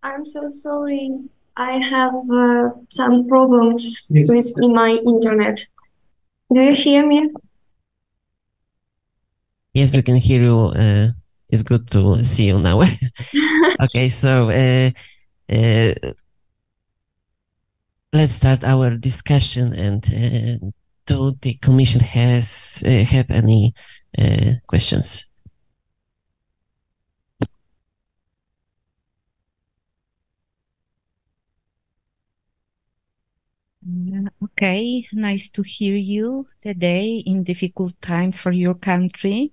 I'm so sorry. I have some problems with my internet. Do you hear me? Yes, we can hear you. It's good to see you now. Okay, so let's start our discussion. And do the commission has have any questions? Okay, nice to hear you today in difficult time for your country.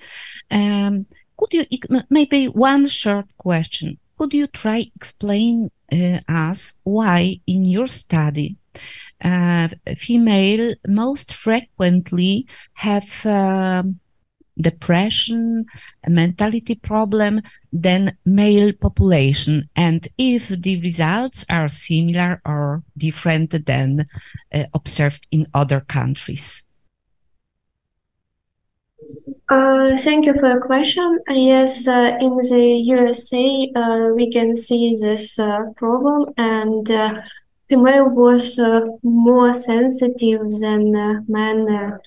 Could you, maybe one short question, could you try explain us why in your study female most frequently have depression, a mentality problem than male population, and if the results are similar or different than observed in other countries? Thank you for your question. Yes, in the USA, we can see this problem, and female was more sensitive than men.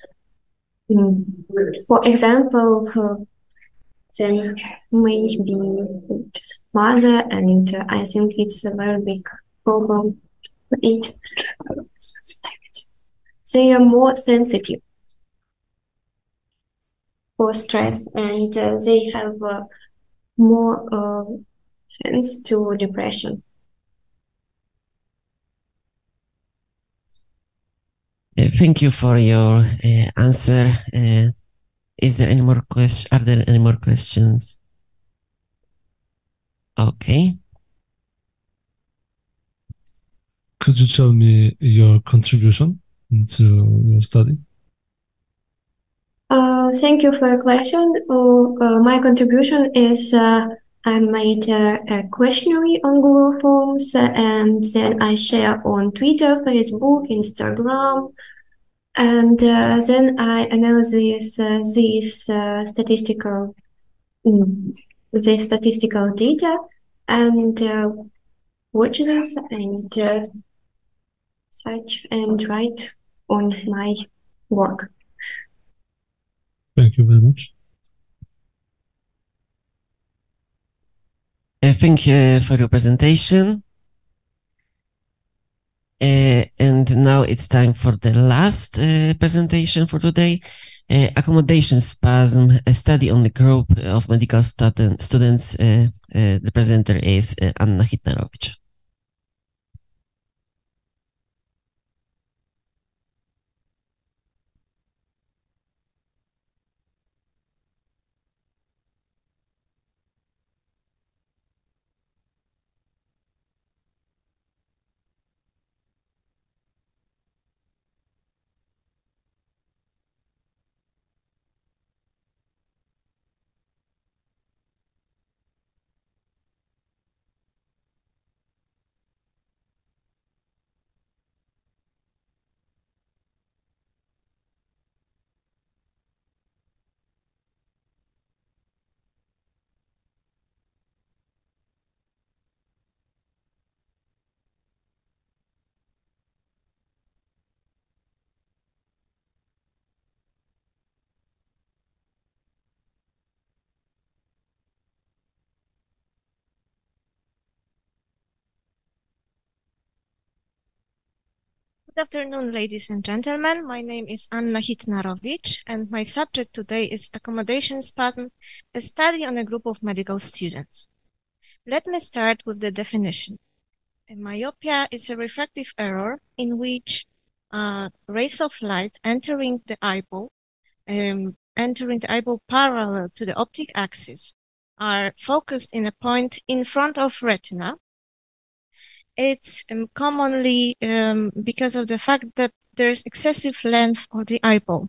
For example, then maybe mother, and I think it's a very big problem. It they are more sensitive for stress, and they have more chance to depression. Thank you for your answer. Is there any more questions? Are there any more questions? Okay. Could you tell me your contribution into your study? Thank you for your question. My contribution is I made a questionnaire on Google Forms, and then I share on Twitter, Facebook, Instagram, and then I analyze these statistical data and watch this and search and write on my work. Thank you very much. Thank you for your presentation. And now it's time for the last presentation for today. Accommodation spasm, a study on the group of medical students. The presenter is Anna Hitnarowicz. Good afternoon, ladies and gentlemen. My name is Anna Hitnarowicz, and my subject today is accommodation spasm, a study on a group of medical students. Let me start with the definition. A myopia is a refractive error in which rays of light entering the eyeball parallel to the optic axis are focused in a point in front of retina. It's commonly because of the fact that there's excessive length of the eyeball.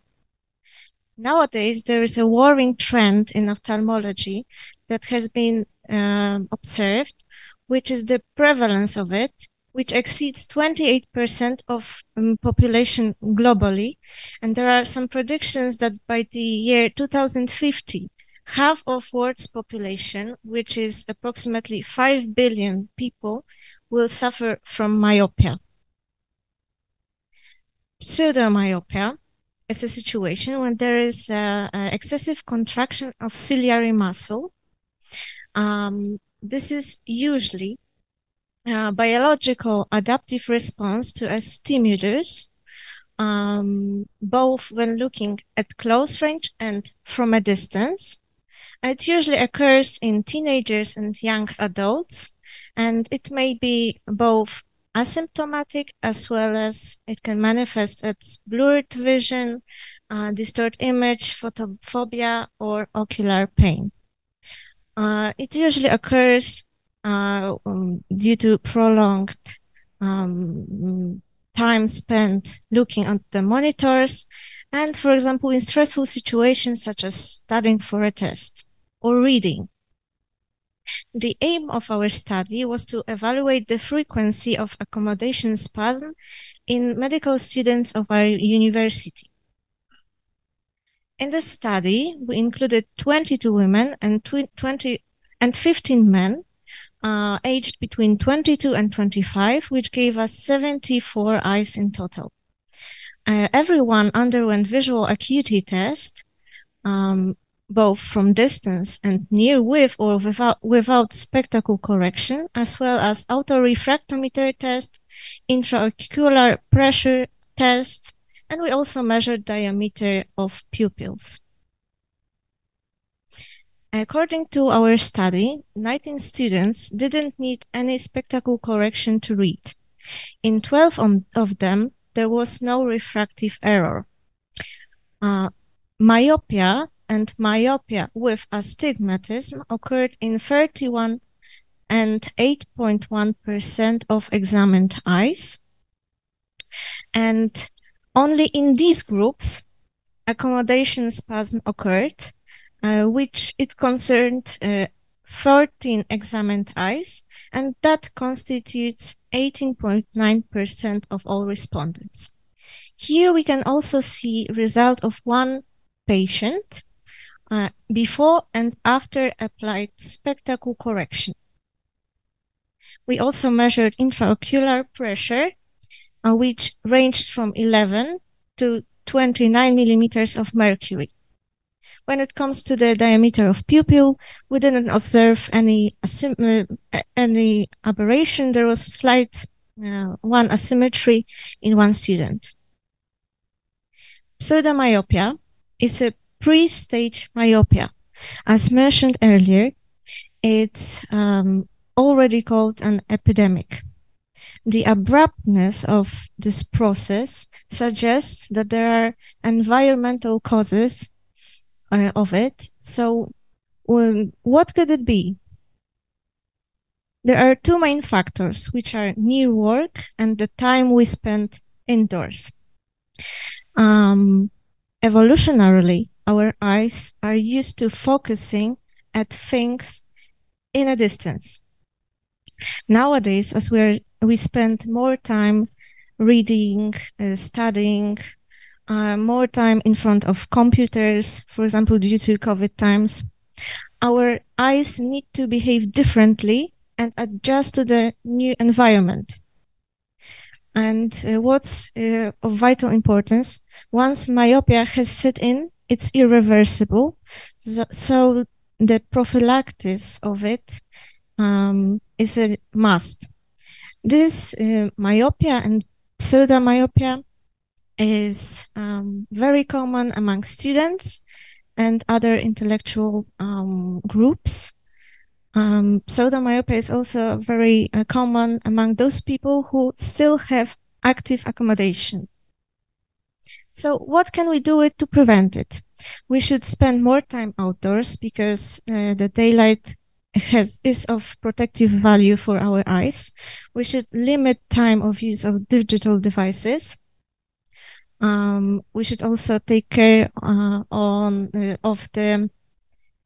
Nowadays, there is a worrying trend in ophthalmology that has been observed, which is the prevalence of it, which exceeds 28% of population globally. And there are some predictions that by the year 2050, half of world's population, which is approximately 5 billion people, will suffer from myopia. Pseudomyopia is a situation when there is excessive contraction of ciliary muscle. This is usually a biological adaptive response to a stimulus, both when looking at close range and from a distance. It usually occurs in teenagers and young adults, and it may be both asymptomatic as well as it can manifest as blurred vision, distorted image, photophobia, or ocular pain. It usually occurs due to prolonged time spent looking at the monitors and, for example, in stressful situations such as studying for a test or reading. The aim of our study was to evaluate the frequency of accommodation spasm in medical students of our university. In the study, we included 22 women and 15 men aged between 22 and 25, which gave us 74 eyes in total. Everyone underwent visual acuity test, both from distance and near with or without spectacle correction, as well as autorefractometer test, intraocular pressure test, and we also measured diameter of pupils. According to our study, 19 students didn't need any spectacle correction to read. In 12 of them, there was no refractive error. Myopia and myopia with astigmatism occurred in 31 and 8.1% of examined eyes. And only in these groups, accommodation spasm occurred, which it concerned 13 examined eyes, and that constitutes 18.9% of all respondents. Here we can also see result of one patient before and after applied spectacle correction. We also measured intraocular pressure, which ranged from 11 to 29 millimeters of mercury. When it comes to the diameter of pupil, we didn't observe any aberration. There was a slight one asymmetry in one student. Pseudomyopia is a pre-stage myopia. As mentioned earlier, it's already called an epidemic. The abruptness of this process suggests that there are environmental causes of it. So what could it be? There are two main factors, which are near work and the time we spend indoors. Evolutionarily, our eyes are used to focusing at things in a distance. Nowadays, as we spend more time reading, studying, more time in front of computers, for example, due to COVID times, our eyes need to behave differently and adjust to the new environment. And what's of vital importance, once myopia has set in, it's irreversible. So the prophylaxis of it is a must. This myopia and pseudomyopia is very common among students and other intellectual groups. Pseudomyopia is also very common among those people who still have active accommodation. So what can we do to prevent it? We should spend more time outdoors because the daylight is of protective value for our eyes. We should limit time of use of digital devices. We should also take care of the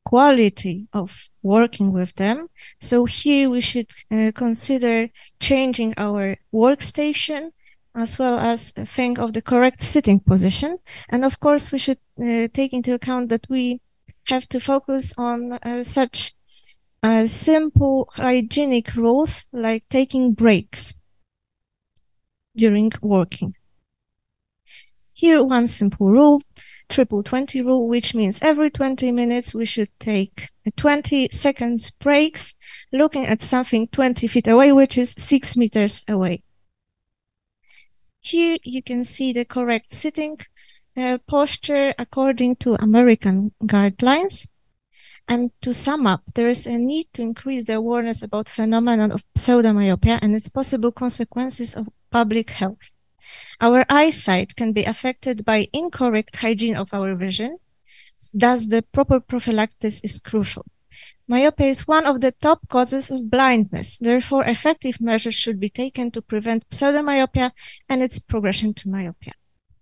quality of working with them. So here we should consider changing our workstation as well as think of the correct sitting position. And of course, we should take into account that we have to focus on such simple hygienic rules like taking breaks during working. Here, one simple rule, 20-20 rule, which means every 20 minutes we should take a 20 seconds breaks looking at something 20 feet away, which is 6 meters away. Here you can see the correct sitting posture according to American guidelines. And to sum up, there is a need to increase the awareness about phenomenon of pseudomyopia and its possible consequences of public health. Our eyesight can be affected by incorrect hygiene of our vision. Thus, the proper prophylaxis is crucial. Myopia is one of the top causes of blindness. Therefore, effective measures should be taken to prevent pseudomyopia and its progression to myopia.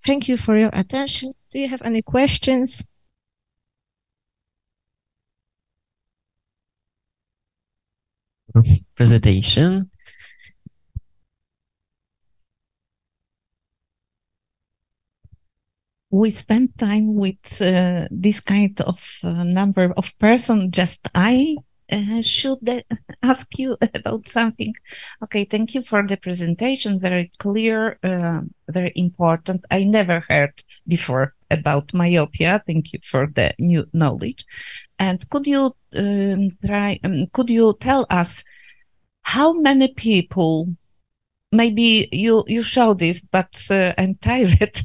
Thank you for your attention. Do you have any questions? Presentation. we spend time with this kind of number of person. Just I should ask you about something. Okay, thank you for the presentation. Very clear, very important. I never heard before about myopia. Thank you for the new knowledge. And could you could you tell us how many people? Maybe you show this, but I'm tired.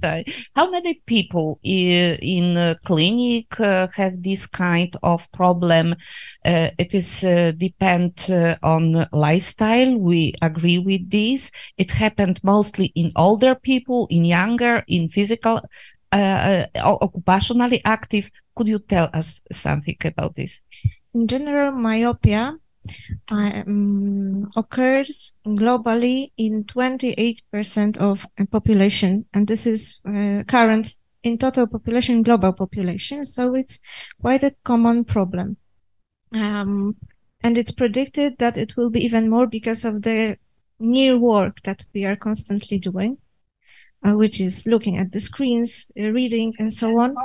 How many people in clinic have this kind of problem? It is depend on lifestyle. We agree with this. It happened mostly in older people, in younger, in physical, occupationally active. Could you tell us something about this? In general, myopia occurs globally in 28% of population, and this is current in total population, global population, so it's quite a common problem. And it's predicted that it will be even more because of the new work that we are constantly doing, which is looking at the screens, reading, and so on.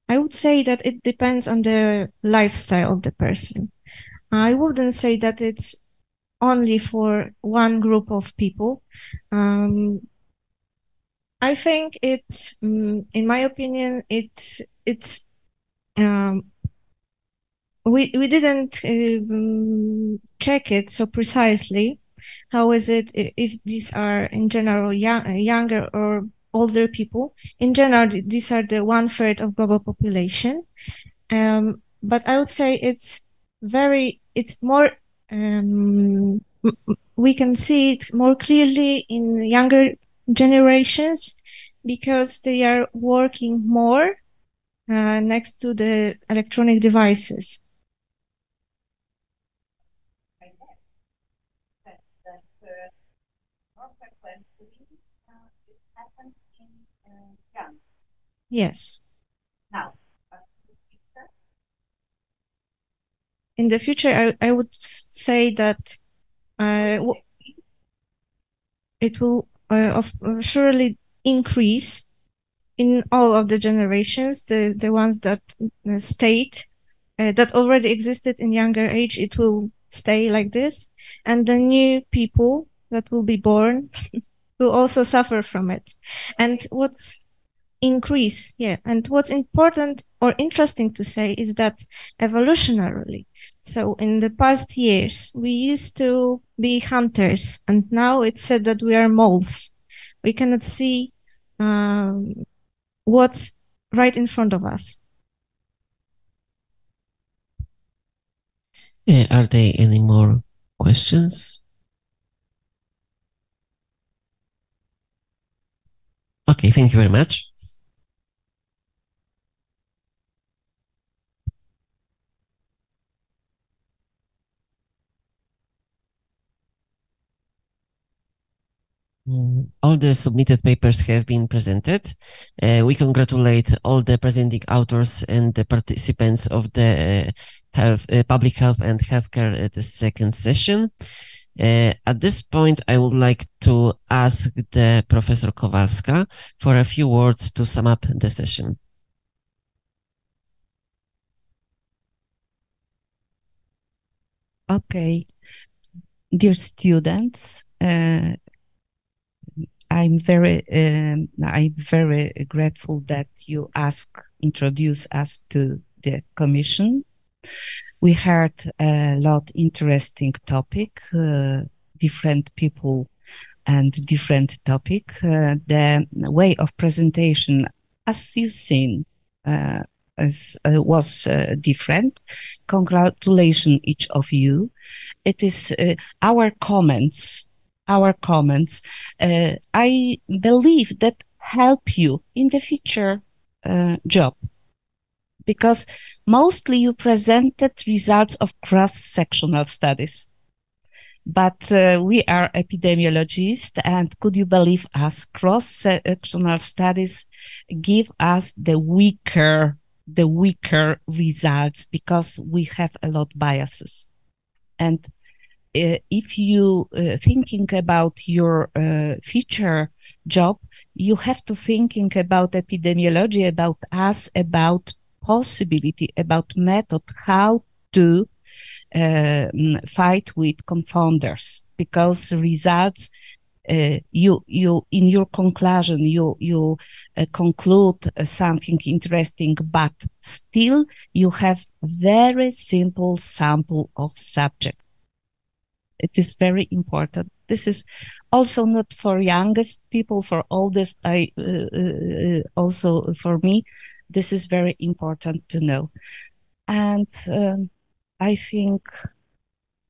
I would say that it depends on the lifestyle of the person. I wouldn't say that it's only for one group of people. I think it's, in my opinion, we didn't check it so precisely. How is it if these are in general younger or older people? In general, these are the 1/3 of global population. But I would say it's more, we can see it more clearly in younger generations because they are working more next to the electronic devices. Yes. Now, in the future, I would say that it will surely increase in all of the generations, the ones that stayed, that already existed in younger age, it will stay like this. And the new people that will be born will also suffer from it. And what's important or interesting to say is that evolutionarily, so in the past years, we used to be hunters, and now it's said that we are moles. We cannot see what's right in front of us. Are there any more questions? Okay, thank you very much. All the submitted papers have been presented. We congratulate all the presenting authors and the participants of the public health and healthcare at the second session. At this point, I would like to ask the Professor Kowalska for a few words to sum up the session. Okay, dear students, I'm very grateful that you introduce us to the commission. We heard a lot interesting topic, different people and different topic. The way of presentation, as you've seen, was different. Congratulations, each of you. It is our comments. I believe that help you in the future job, because mostly you presented results of cross-sectional studies. But we are epidemiologists, and could you believe us, cross-sectional studies give us the weaker results because we have a lot biases. And if you thinking about your future job, you have to thinking about epidemiology, about us, about possibility, about method, how to fight with confounders, because results you in your conclusion you conclude something interesting, but still you have very simple sample of subject. It is very important. This is also not for youngest people, for oldest. Also for me, this is very important to know. And I think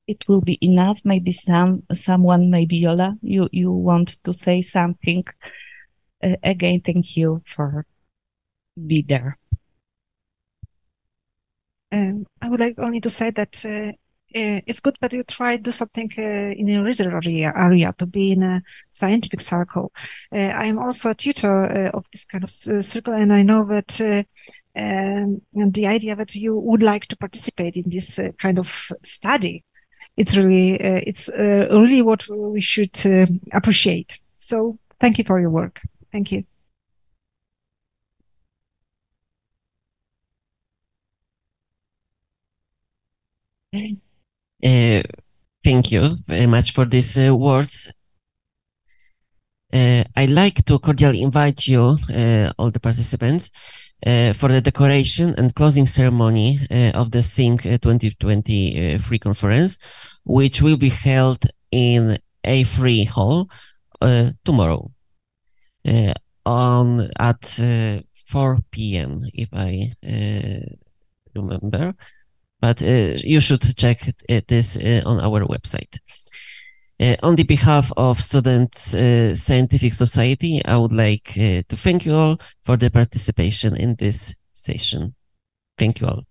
it will be enough. Maybe someone, maybe Yola, you want to say something? Again, thank you for be there. I would like only to say that it's good that you try to do something in a research area, to be in a scientific circle. I am also a tutor of this kind of circle, and I know that the idea that you would like to participate in this kind of study, it's really what we should appreciate. So thank you for your work. Thank you. Thank you very much for these words. I'd like to cordially invite you, all the participants, for the decoration and closing ceremony of the SIMC 2023 conference, which will be held in A3 hall tomorrow at 4 p.m. if I remember. But you should check this on our website. On the behalf of Students Scientific Society, I would like to thank you all for the participation in this session. Thank you all.